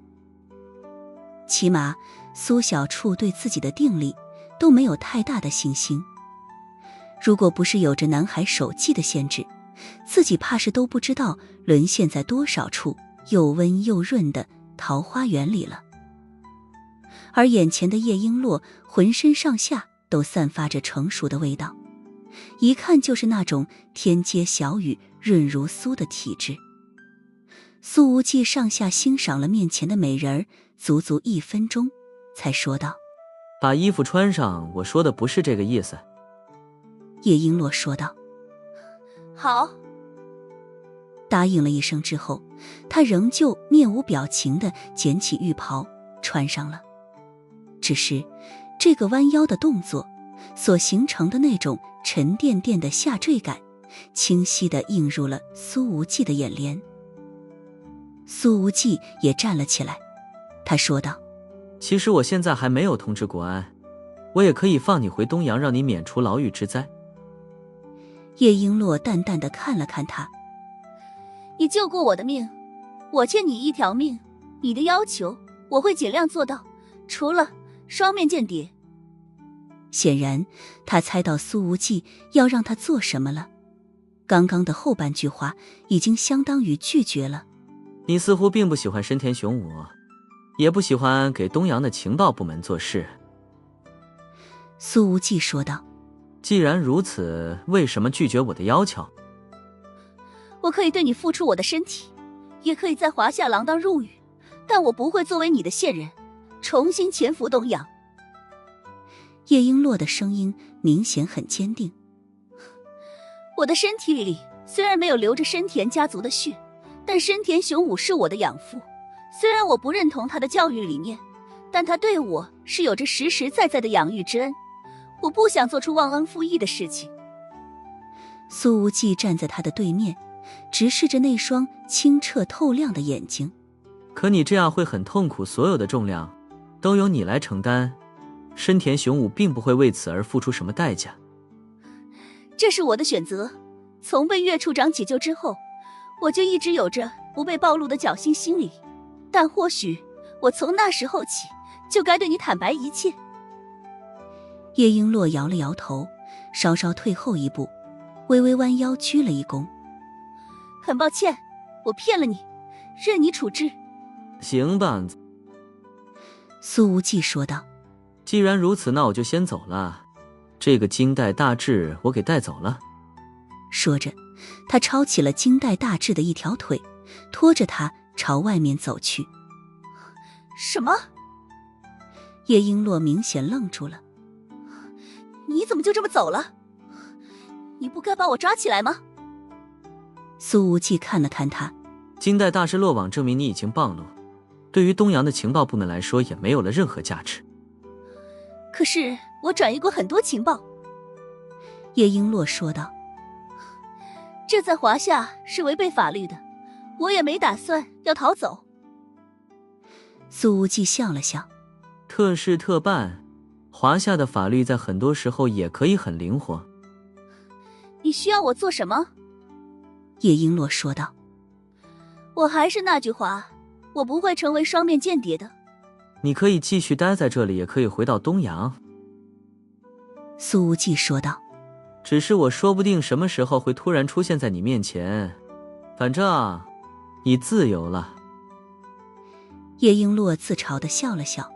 起码苏小处对自己的定力都没有太大的信心。如果不是有着南海手记的限制，自己怕是都不知道沦陷在多少处又温又润的桃花源里了。而眼前的叶璎珞浑身上下都散发着成熟的味道，一看就是那种天街小雨润如酥的体质。苏无忌上下欣赏了面前的美人儿，足足1分钟，才说道：把衣服穿上，我说的不是这个意思。叶璎珞说道。好。答应了一声之后，她仍旧面无表情地捡起浴袍穿上了。只是这个弯腰的动作所形成的那种沉甸甸的下坠感，清晰地映入了苏无忌的眼帘。苏无忌也站了起来，他说道：其实我现在还没有通知国安，我也可以放你回东洋，让你免除牢狱之灾。叶璎珞淡淡地看了看他。你救过我的命，我欠你1条命，你的要求我会尽量做到，除了双面间谍。显然他猜到苏无忌要让他做什么了，刚刚的后半句话已经相当于拒绝了。你似乎并不喜欢深田雄武，也不喜欢给东洋的情报部门做事。苏无忌说道。既然如此，为什么拒绝我的要求？我可以对你付出我的身体，也可以在华夏锒铛入狱，但我不会作为你的线人重新潜伏东洋。叶璎珞的声音明显很坚定。我的身体里虽然没有流着深田家族的血，但深田雄武是我的养父，虽然我不认同他的教育理念，但他对我是有着实实在在的养育之恩，我不想做出忘恩负义的事情。苏无忌站在他的对面，直视着那双清澈透亮的眼睛。可你这样会很痛苦，所有的重量都由你来承担，深田雄武并不会为此而付出什么代价。这是我的选择，从被岳处长解救之后，我就一直有着不被暴露的侥幸心理，但或许我从那时候起就该对你坦白一切。叶璎珞摇了摇头，稍稍退后一步，微微弯腰鞠了一躬。很抱歉，我骗了你，任你处置。行吧，苏无忌说道。既然如此，那我就先走了。这个金代大志我给带走了。说着，他抄起了金代大志的一条腿，拖着他朝外面走去。什么？叶璎珞明显愣住了。你怎么就这么走了？你不该把我抓起来吗？苏无忌看了看他。金代大师落网，证明你已经暴露，对于东洋的情报部门来说也没有了任何价值。可是我转移过很多情报。叶璎珞说道。这在华夏是违背法律的，我也没打算要逃走。苏无忌笑了笑。特事特办，华夏的法律在很多时候也可以很灵活。你需要我做什么？叶璎珞说道。我还是那句话，我不会成为双面间谍的。你可以继续待在这里，也可以回到东洋。苏无忌说道。只是我说不定什么时候会突然出现在你面前，反正你自由了。叶璎珞自嘲地笑了笑。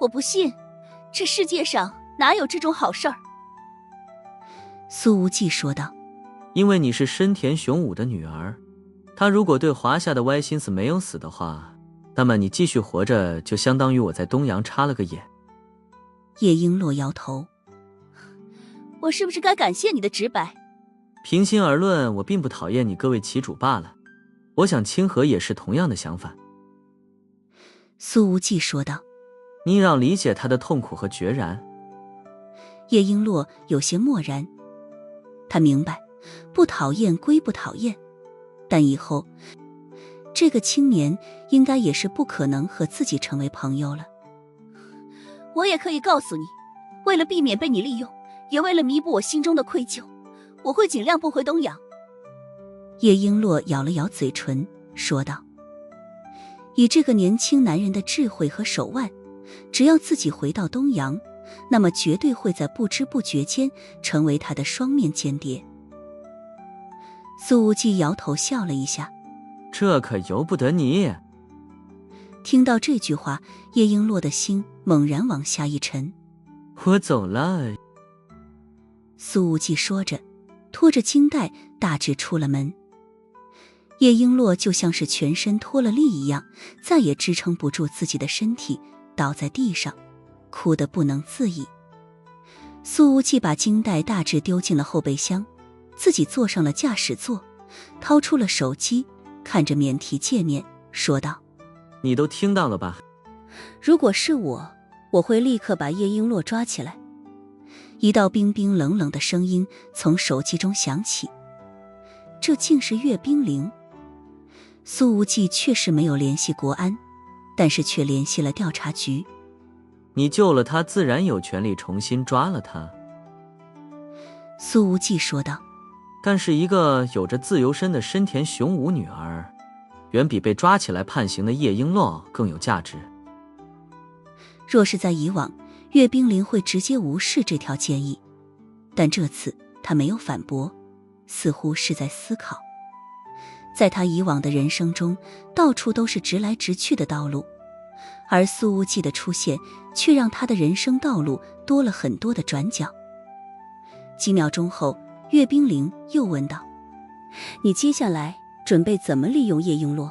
我不信，这世界上哪有这种好事儿？苏无忌说道。因为你是深田雄武的女儿，他如果对华夏的歪心思没有死的话，那么你继续活着就相当于我在东洋插了个眼。叶璎珞摇头。我是不是该感谢你的直白？平心而论，我并不讨厌你各位旗主罢了。我想清河也是同样的想法。苏无忌说道。你让理解他的痛苦和决然。叶璎珞有些漠然。他明白，不讨厌归不讨厌，但以后这个青年应该也是不可能和自己成为朋友了。我也可以告诉你，为了避免被你利用，也为了弥补我心中的愧疚，我会尽量不回东洋。叶璎珞咬了咬嘴唇，说道。以这个年轻男人的智慧和手腕，只要自己回到东洋，那么绝对会在不知不觉间成为他的双面间谍。苏无忌摇头笑了一下。这可由不得你。听到这句话，叶璎珞的心猛然往下一沉。我走了。苏无忌说着，拖着金带大致出了门。叶璎珞就像是全身脱了力一样，再也支撑不住自己的身体，倒在地上，哭得不能自已。苏无忌把金带大致丢进了后备箱，自己坐上了驾驶座，掏出了手机，看着免提界面，说道：你都听到了吧？如果是我会立刻把叶璎珞抓起来。一道冰冰冷冷的声音从手机中响起，这竟是岳冰凌。苏无忌确实没有联系国安，但是却联系了调查局。你救了他，自然有权利重新抓了他。苏无忌说道。但是一个有着自由身的深田雄武女儿，远比被抓起来判刑的叶璎珞更有价值。若是在以往，岳冰凌会直接无视这条建议，但这次他没有反驳，似乎是在思考。在他以往的人生中，到处都是直来直去的道路，而苏无忌的出现却让他的人生道路多了很多的转角。几秒钟后，岳冰凌又问道：你接下来准备怎么利用叶璎珞？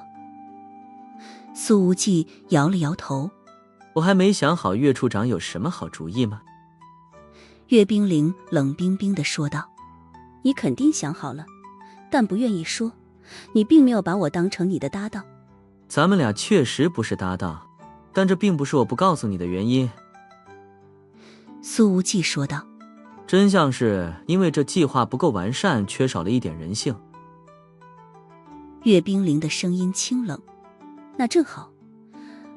苏无忌摇了摇头。我还没想好，岳处长有什么好主意吗？岳冰凌冷冰冰地说道：你肯定想好了，但不愿意说，你并没有把我当成你的搭档。咱们俩确实不是搭档，但这并不是我不告诉你的原因。苏无忌说道。真相是因为这计划不够完善，缺少了一点人性。岳冰凌的声音清冷。那正好，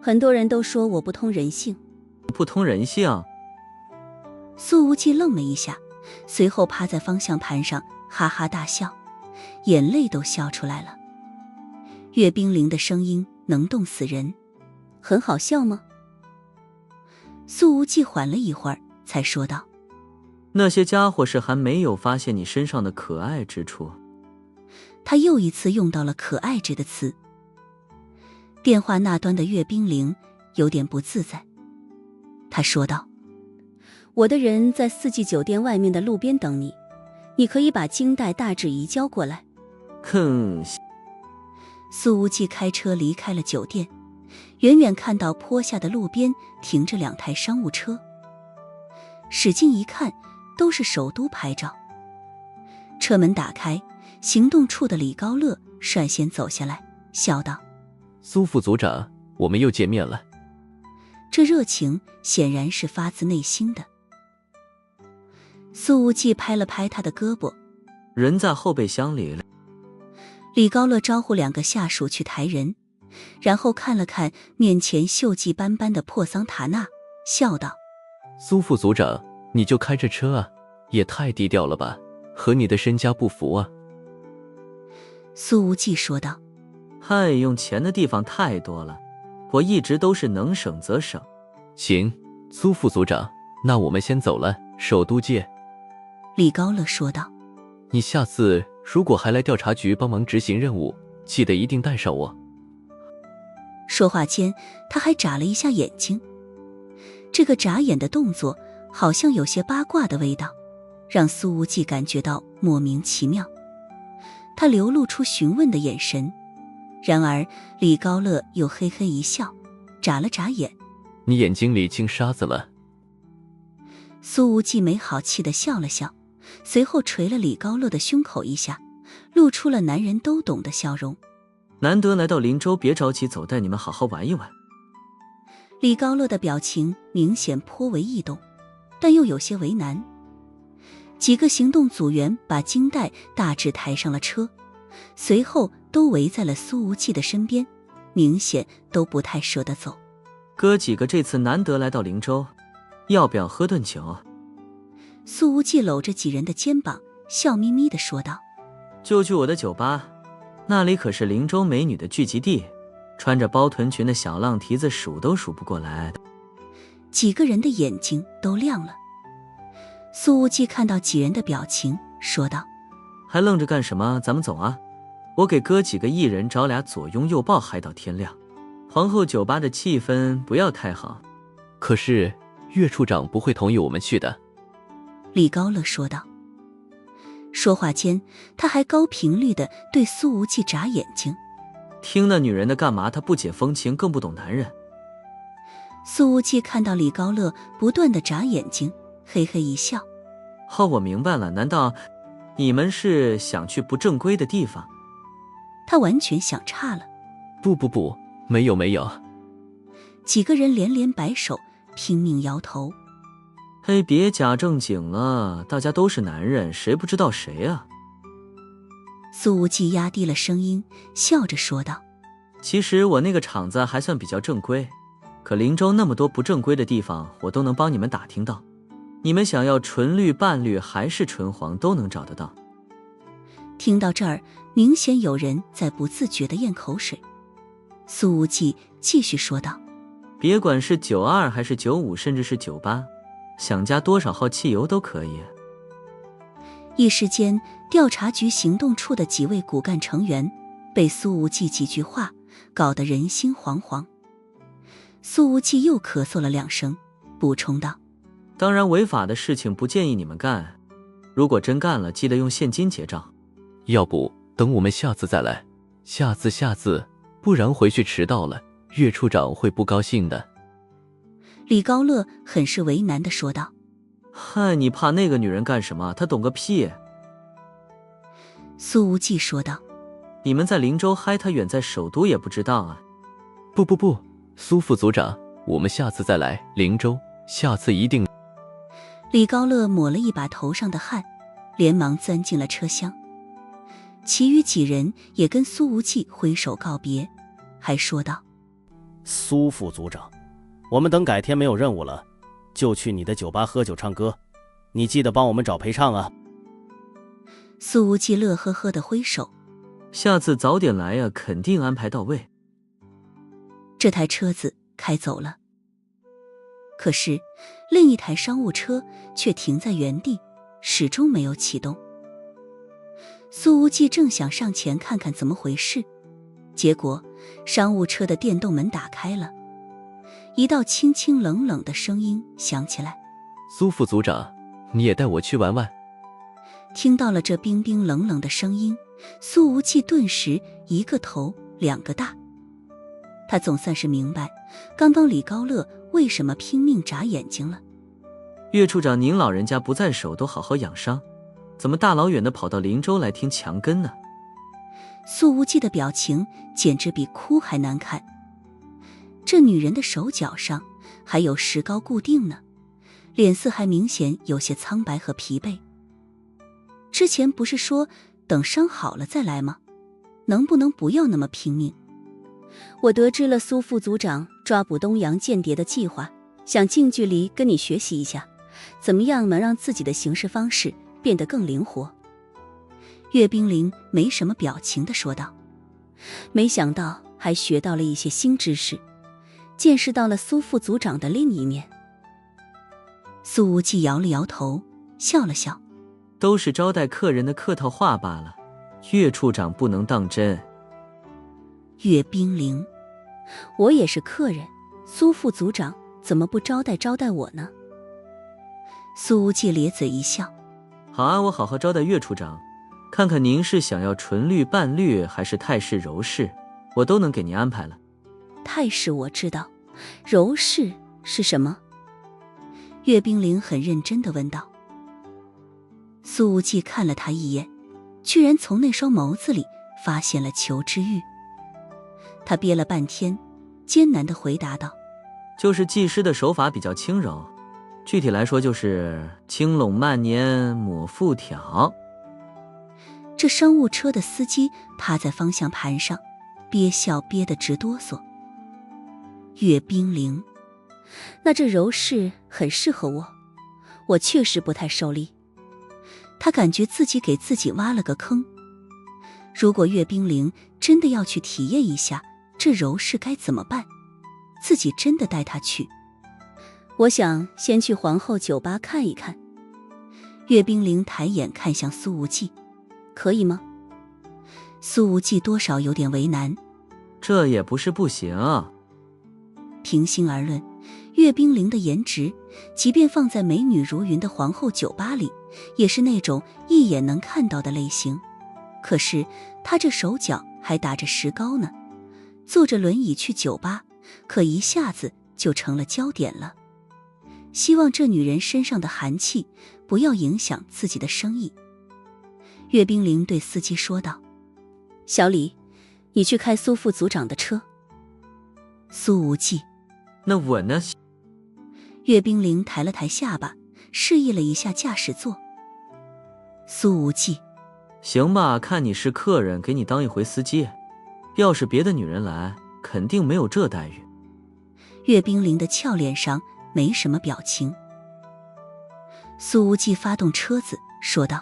很多人都说我不通人性。不通人性？苏无忌愣了一下，随后趴在方向盘上哈哈大笑，眼泪都笑出来了。岳冰凌的声音能冻死人。很好笑吗？苏无忌缓了一会儿，才说道：那些家伙是还没有发现你身上的可爱之处。他又一次用到了可爱这个词。电话那端的岳冰凌有点不自在，他说道：我的人在四季酒店外面的路边等你，你可以把金带大致移交过来。苏无忌开车离开了酒店，远远看到坡下的路边停着2台商务车，使劲一看，都是首都牌照。车门打开，行动处的李高乐率先走下来，笑道：苏副组长，我们又见面了。这热情显然是发自内心的。苏无忌拍了拍他的胳膊：人在后备箱里。李高乐招呼2个下属去抬人，然后看了看面前锈迹斑斑的破桑塔纳，笑道：苏副组长，你就开着车啊，也太低调了吧，和你的身家不符啊。苏无忌说道：嗨，用钱的地方太多了，我一直都是能省则省。行，苏副组长，那我们先走了，首都见。李高乐说道：你下次如果还来调查局帮忙执行任务，记得一定带上我。说话间，他还眨了一下眼睛，这个眨眼的动作好像有些八卦的味道，让苏无忌感觉到莫名其妙。他流露出询问的眼神，然而李高乐又嘿嘿一笑，眨了眨眼：你眼睛里进沙子了。苏无忌没好气地笑了笑，随后捶了李高乐的胸口一下，露出了男人都懂的笑容。难得来到林州，别着急走，带你们好好玩一玩。李高乐的表情明显颇为异动，但又有些为难。几个行动组员把金带大致抬上了车，随后都围在了苏无忌的身边，明显都不太舍得走。哥几个这次难得来到灵州，要不要喝顿酒？苏无忌搂着几人的肩膀，笑眯眯地说道：就去我的酒吧，那里可是灵州美女的聚集地，穿着包臀裙的小浪蹄子数都数不过来。几个人的眼睛都亮了。苏无忌看到几人的表情，说道：还愣着干什么？咱们走啊！我给哥几个一人找俩左拥右抱，嗨到天亮。皇后酒吧的气氛不要太好。可是岳处长不会同意我们去的。李高乐说道。说话间，他还高频率地对苏无忌眨眼睛。听那女人的干嘛？她不解风情，更不懂男人。苏无忌看到李高乐不断地眨眼睛，嘿嘿一笑：哦，我明白了，难道你们是想去不正规的地方？他完全想岔了。不，没有。几个人连连摆手，拼命摇头。嘿，别假正经了，大家都是男人，谁不知道谁啊？苏无忌压低了声音，笑着说道：其实我那个厂子还算比较正规，可灵州那么多不正规的地方，我都能帮你们打听到。你们想要纯绿、半绿还是纯黄，都能找得到。听到这儿，明显有人在不自觉地咽口水。苏无忌继续说道：别管是92还是95，甚至是98，想加多少号汽油都可以。一时间，调查局行动处的几位骨干成员被苏无忌几句话搞得人心惶惶。苏无忌又咳嗽了2声，补充道：当然违法的事情不建议你们干，如果真干了，记得用现金结账。要不等我们下次再来。下次，不然回去迟到了，岳处长会不高兴的。李高乐很是为难地说道：嗨，你怕那个女人干什么？她懂个屁。苏无忌说道：你们在灵州嗨，她远在首都也不知道啊。不，苏副组长，我们下次再来灵州，下次一定。李高乐抹了一把头上的汗，连忙钻进了车厢。其余几人也跟苏无忌挥手告别，还说道：苏副组长，我们等改天没有任务了，就去你的酒吧喝酒唱歌，你记得帮我们找陪唱啊。苏无忌乐呵呵地挥手，下次早点来呀，肯定安排到位。这台车子开走了，可是另一台商务车却停在原地，始终没有启动。苏无忌正想上前看看怎么回事，结果商务车的电动门打开了，一道清清冷冷的声音响起来：苏副组长，你也带我去玩玩。听到了这冰冰冷冷的声音，苏无忌顿时一个头两个大。他总算是明白刚刚李高乐为什么拼命眨眼睛了。岳处长，您老人家不在手都好好养伤，怎么大老远的跑到灵州来听墙根呢？苏无忌的表情简直比哭还难看。这女人的手脚上还有石膏固定呢，脸色还明显有些苍白和疲惫。之前不是说等伤好了再来吗？能不能不要那么拼命？我得知了苏副组长抓捕东洋间谍的计划，想近距离跟你学习一下，怎么样能让自己的行事方式变得更灵活。岳冰凌没什么表情地说道。没想到还学到了一些新知识，见识到了苏副组长的另一面。苏无忌摇了摇头，笑了笑，都是招待客人的客套话罢了，岳处长不能当真。岳冰凌，我也是客人，苏副组长怎么不招待我呢？苏无忌咧嘴一笑，好啊，我好好招待岳处长，看看您是想要纯绿半绿还是泰式柔式，我都能给您安排了。泰式我知道，柔式是什么？岳冰凌很认真地问道。苏无忌看了他一眼，居然从那双眸子里发现了求知欲。他憋了半天，艰难地回答道：就是技师的手法比较轻柔，具体来说就是轻拢慢捻抹复挑。这商务车的司机趴在方向盘上，憋笑憋得直哆嗦。岳冰凌，那这柔式很适合我，我确实不太受力。他感觉自己给自己挖了个坑。如果岳冰凌真的要去体验一下这柔式该怎么办，自己真的带他去。我想先去皇后酒吧看一看。岳冰凌抬眼看向苏无忌，可以吗？苏无忌多少有点为难。这也不是不行。平心而论，岳冰凌的颜值，即便放在美女如云的皇后酒吧里，也是那种一眼能看到的类型。可是她这手脚还打着石膏呢，坐着轮椅去酒吧，可一下子就成了焦点了。希望这女人身上的寒气不要影响自己的生意。岳冰凌对司机说道：小李，你去开苏副组长的车。苏无忌，那我呢？岳冰凌抬了抬下巴，示意了一下驾驶座。苏无忌，行吧，看你是客人，给你当一回司机。要是别的女人来，肯定没有这待遇。岳冰凌的俏脸上没什么表情。苏无忌发动车子说道：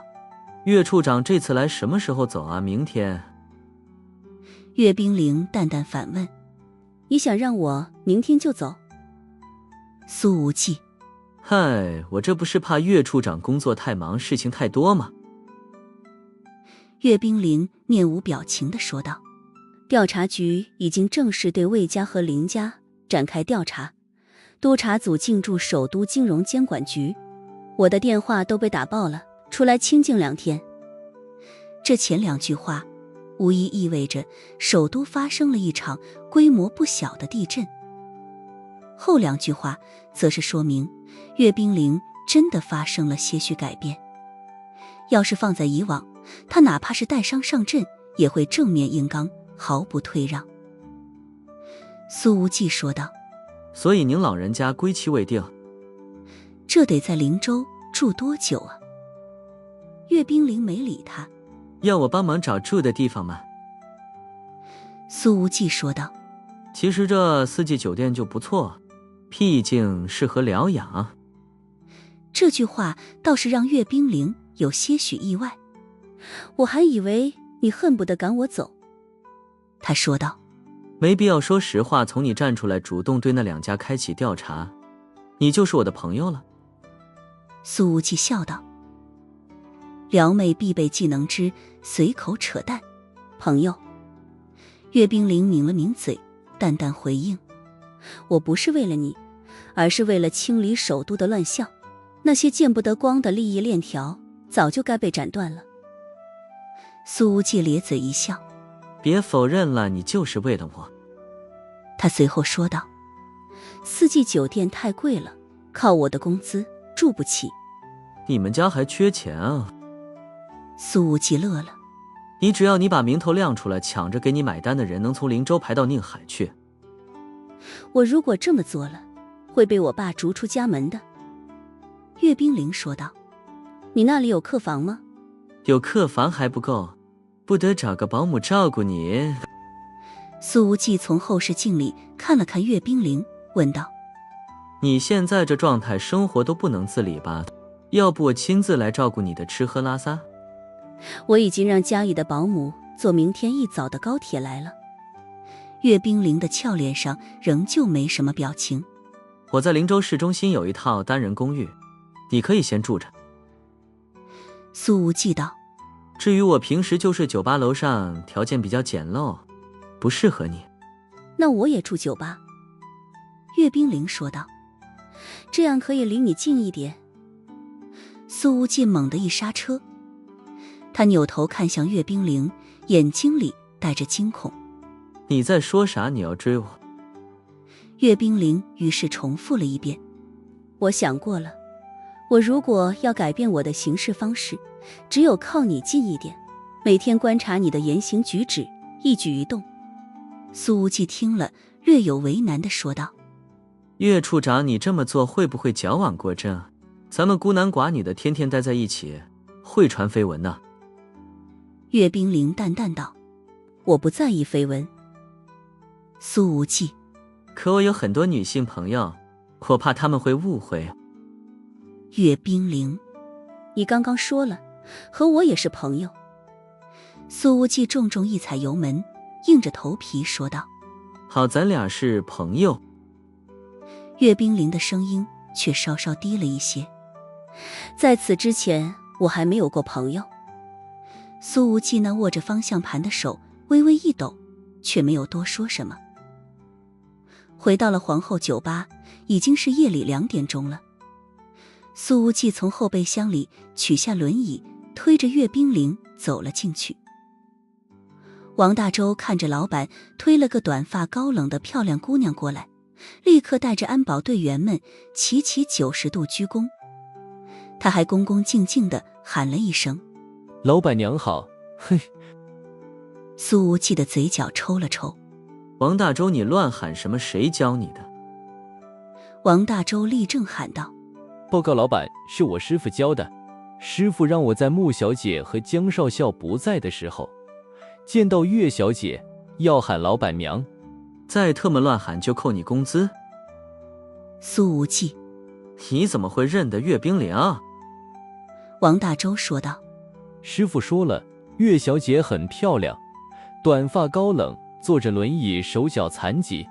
岳处长这次来什么时候走啊？明天？岳冰凌淡淡反问：你想让我明天就走？苏无忌，嗨，我这不是怕岳处长工作太忙，事情太多吗？岳冰凌面无表情地说道：调查局已经正式对魏家和林家展开调查，督察组进驻首都金融监管局，我的电话都被打爆了，出来清静2天。这前2句话无疑意味着首都发生了一场规模不小的地震，后2句话则是说明岳冰凌真的发生了些许改变。要是放在以往，他哪怕是带伤上阵，也会正面硬刚，毫不退让。苏无忌说道：所以您老人家归期未定，这得在灵州住多久啊？岳冰凌没理他。要我帮忙找住的地方吗？苏无忌说道：其实这4季酒店就不错，僻静适合疗养。这句话倒是让岳冰凌有些许意外。我还以为你恨不得赶我走。他说道。没必要说实话，从你站出来主动对那2家开启调查，你就是我的朋友了。苏无忌笑道。撩妹必备技能之随口扯淡，朋友。岳冰凌抿了抿嘴，淡淡回应，我不是为了你，而是为了清理首都的乱象，那些见不得光的利益链条早就该被斩断了。苏无忌咧嘴一笑，别否认了，你就是为了我。他随后说道，四季酒店太贵了，靠我的工资住不起。你们家还缺钱啊？苏无忌乐了。只要你把名头亮出来，抢着给你买单的人能从灵州排到宁海去。我如果这么做了，会被我爸逐出家门的。岳冰凌说道。你那里有客房吗？有客房还不够，不得找个保姆照顾你。苏无忌从后视镜里看了看岳冰凌，问道，你现在这状态，生活都不能自理吧？要不我亲自来照顾你的吃喝拉撒？我已经让家里的保姆坐明天一早的高铁来了。岳冰凌的俏脸上仍旧没什么表情。我在灵州市中心有一套单人公寓，你可以先住着。苏无忌道。至于我平时就睡酒吧楼上，条件比较简陋，不适合你。那我也住酒吧。岳冰凌说道。这样可以离你近一点。苏无忌猛地一刹车，他扭头看向岳冰凌，眼睛里带着惊恐。你在说啥？你要追我？岳冰凌于是重复了一遍。我想过了，我如果要改变我的行事方式，只有靠你近一点，每天观察你的言行举止，一举一动。苏无忌听了，略有为难地说道。岳处长，你这么做会不会矫枉过正？咱们孤男寡女的天天待在一起，会传绯闻呢。岳冰凌淡淡道。我不在意绯闻。苏无忌。可我有很多女性朋友，我怕他们会误会。岳冰凌。你刚刚说了，和我也是朋友。苏无忌重重一踩油门，硬着头皮说道。好，咱俩是朋友。岳冰凌的声音却稍稍低了一些。在此之前，我还没有过朋友。苏无忌那握着方向盘的手微微一抖，却没有多说什么。回到了皇后酒吧，已经是夜里2点钟了。苏无忌从后备箱里取下轮椅，推着岳冰凌走了进去。王大洲看着老板推了个短发高冷的漂亮姑娘过来，立刻带着安保队员们齐齐90度鞠躬。他还恭恭敬敬地喊了一声：“老板娘好。”嘿。苏无忌的嘴角抽了抽。王大洲，你乱喊什么？谁教你的？王大洲立正喊道：“报告老板，是我师傅教的。师傅让我在穆小姐和江少校不在的时候，见到岳小姐要喊老板娘。再特么乱喊就扣你工资。”苏无忌：“你怎么会认得岳冰凌啊？”王大洲说道：“师傅说了，岳小姐很漂亮，短发高冷，坐着轮椅，手脚残疾。”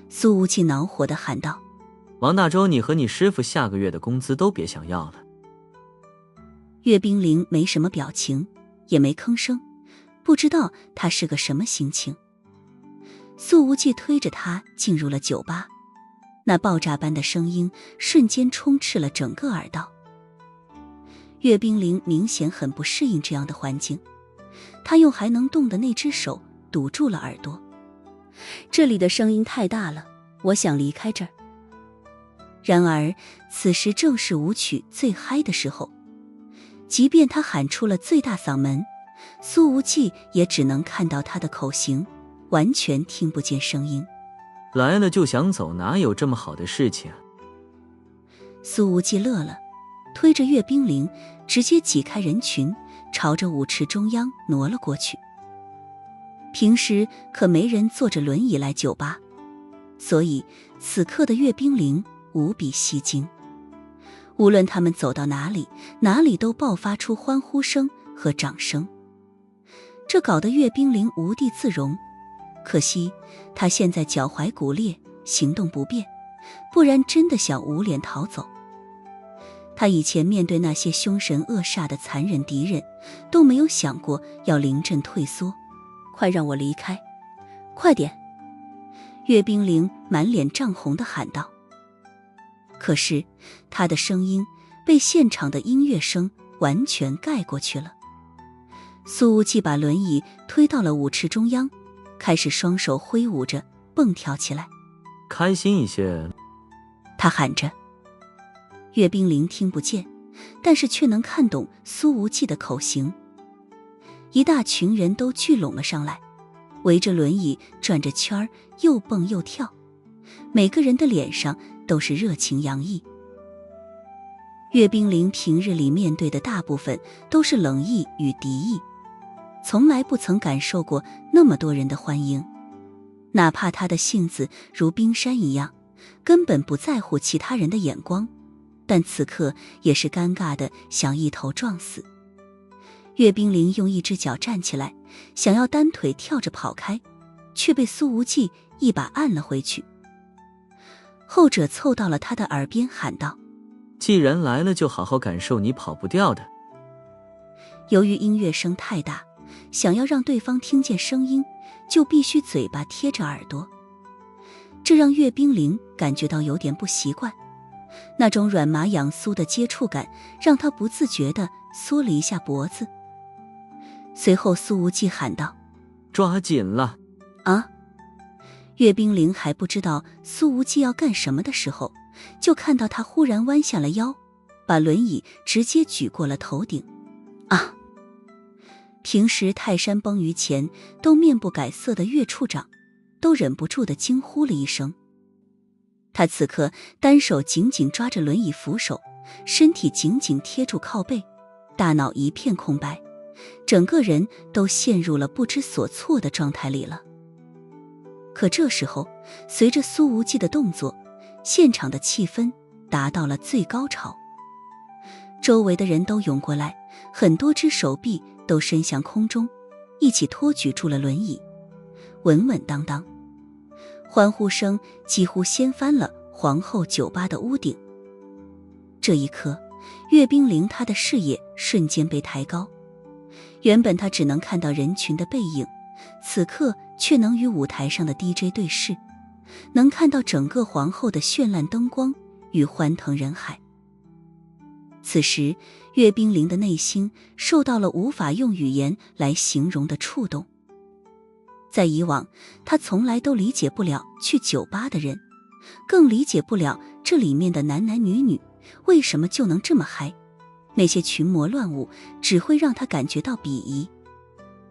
苏无忌恼火地喊道：“王大洲，你和你师傅下个月的工资都别想要了。”岳冰凌没什么表情，也没吭声，不知道他是个什么心情。苏无忌推着他进入了酒吧，那爆炸般的声音瞬间充斥了整个耳道。岳冰凌明显很不适应这样的环境，他用还能动的那只手堵住了耳朵。这里的声音太大了，我想离开这儿。然而此时正是舞曲最嗨的时候，即便他喊出了最大嗓门，苏无忌也只能看到他的口型，完全听不见声音。来了就想走，哪有这么好的事情？苏无忌乐了，推着岳冰凌直接挤开人群，朝着舞池中央挪了过去。平时可没人坐着轮椅来酒吧，所以此刻的岳冰凌无比吸睛。无论他们走到哪里，哪里都爆发出欢呼声和掌声。这搞得岳冰凌无地自容。可惜他现在脚踝骨裂，行动不便，不然真的想捂脸逃走。他以前面对那些凶神恶煞的残忍敌人，都没有想过要临阵退缩。快让我离开，快点！岳冰凌满脸涨红地喊道。可是他的声音被现场的音乐声完全盖过去了。苏无忌把轮椅推到了舞池中央，开始双手挥舞着蹦跳起来。开心一些，他喊着。岳冰凌听不见，但是却能看懂苏无忌的口型。一大群人都聚拢了上来，围着轮椅转着圈儿，又蹦又跳，每个人的脸上都是热情洋溢。岳冰凌平日里面对的大部分都是冷意与敌意，从来不曾感受过那么多人的欢迎。哪怕他的性子如冰山一样，根本不在乎其他人的眼光，但此刻也是尴尬的想一头撞死。岳冰凌用一只脚站起来，想要单腿跳着跑开，却被苏无忌一把按了回去。后者凑到了他的耳边喊道：既然来了，就好好感受你跑不掉的。由于音乐声太大，想要让对方听见声音，就必须嘴巴贴着耳朵。这让岳冰凌感觉到有点不习惯，那种软麻痒酥的接触感让他不自觉地缩了一下脖子。随后苏无忌喊道：抓紧了！啊！岳冰凌还不知道苏无忌要干什么的时候，就看到他忽然弯下了腰，把轮椅直接举过了头顶。啊！平时泰山崩于前都面不改色的岳处长都忍不住地惊呼了一声。他此刻单手紧紧抓着轮椅扶手，身体紧紧贴住靠背，大脑一片空白，整个人都陷入了不知所措的状态里了。可这时候，随着苏无忌的动作，现场的气氛达到了最高潮。周围的人都涌过来，很多只手臂都伸向空中，一起托举住了轮椅，稳稳当当。欢呼声几乎掀翻了皇后酒吧的屋顶。这一刻，岳冰凌他的视野瞬间被抬高，原本他只能看到人群的背影，此刻却能与舞台上的 DJ 对视，能看到整个皇后的绚烂灯光与欢腾人海。此时岳冰凌的内心受到了无法用语言来形容的触动。在以往，他从来都理解不了去酒吧的人，更理解不了这里面的男男女女为什么就能这么嗨，那些群魔乱舞只会让他感觉到鄙夷。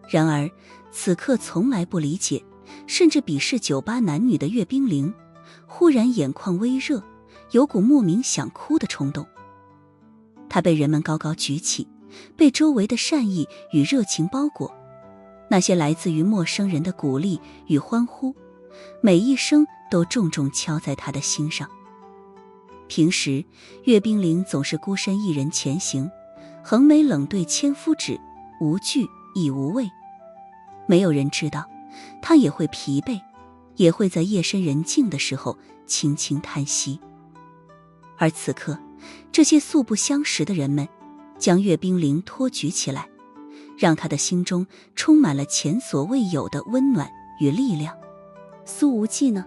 然而此刻从来不理解甚至鄙视酒吧男女的岳冰凌，忽然眼眶微热，有股莫名想哭的冲动。他被人们高高举起，被周围的善意与热情包裹，那些来自于陌生人的鼓励与欢呼，每一声都重重敲在他的心上。平时岳冰凌总是孤身一人前行，横眉冷对千夫指，无惧亦无畏。没有人知道他也会疲惫，也会在夜深人静的时候轻轻叹息。而此刻，这些素不相识的人们将岳冰凌托举起来，让他的心中充满了前所未有的温暖与力量。苏无忌呢？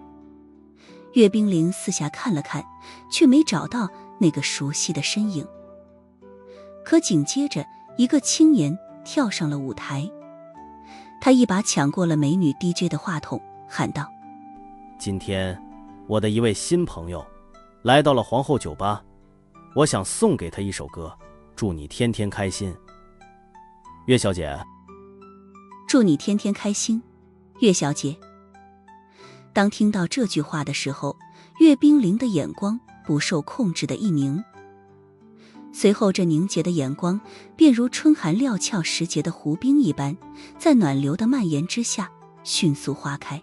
岳冰凌四下看了看，却没找到那个熟悉的身影。可紧接着，一个青年跳上了舞台，他一把抢过了美女 DJ 的话筒，喊道：今天我的一位新朋友来到了皇后酒吧，我想送给他一首歌，祝你天天开心。岳小姐。祝你天天开心，岳小姐。当听到这句话的时候，岳冰凌的眼光不受控制的一凝，随后这凝结的眼光便如春寒料峭时节的湖冰一般，在暖流的蔓延之下迅速化开。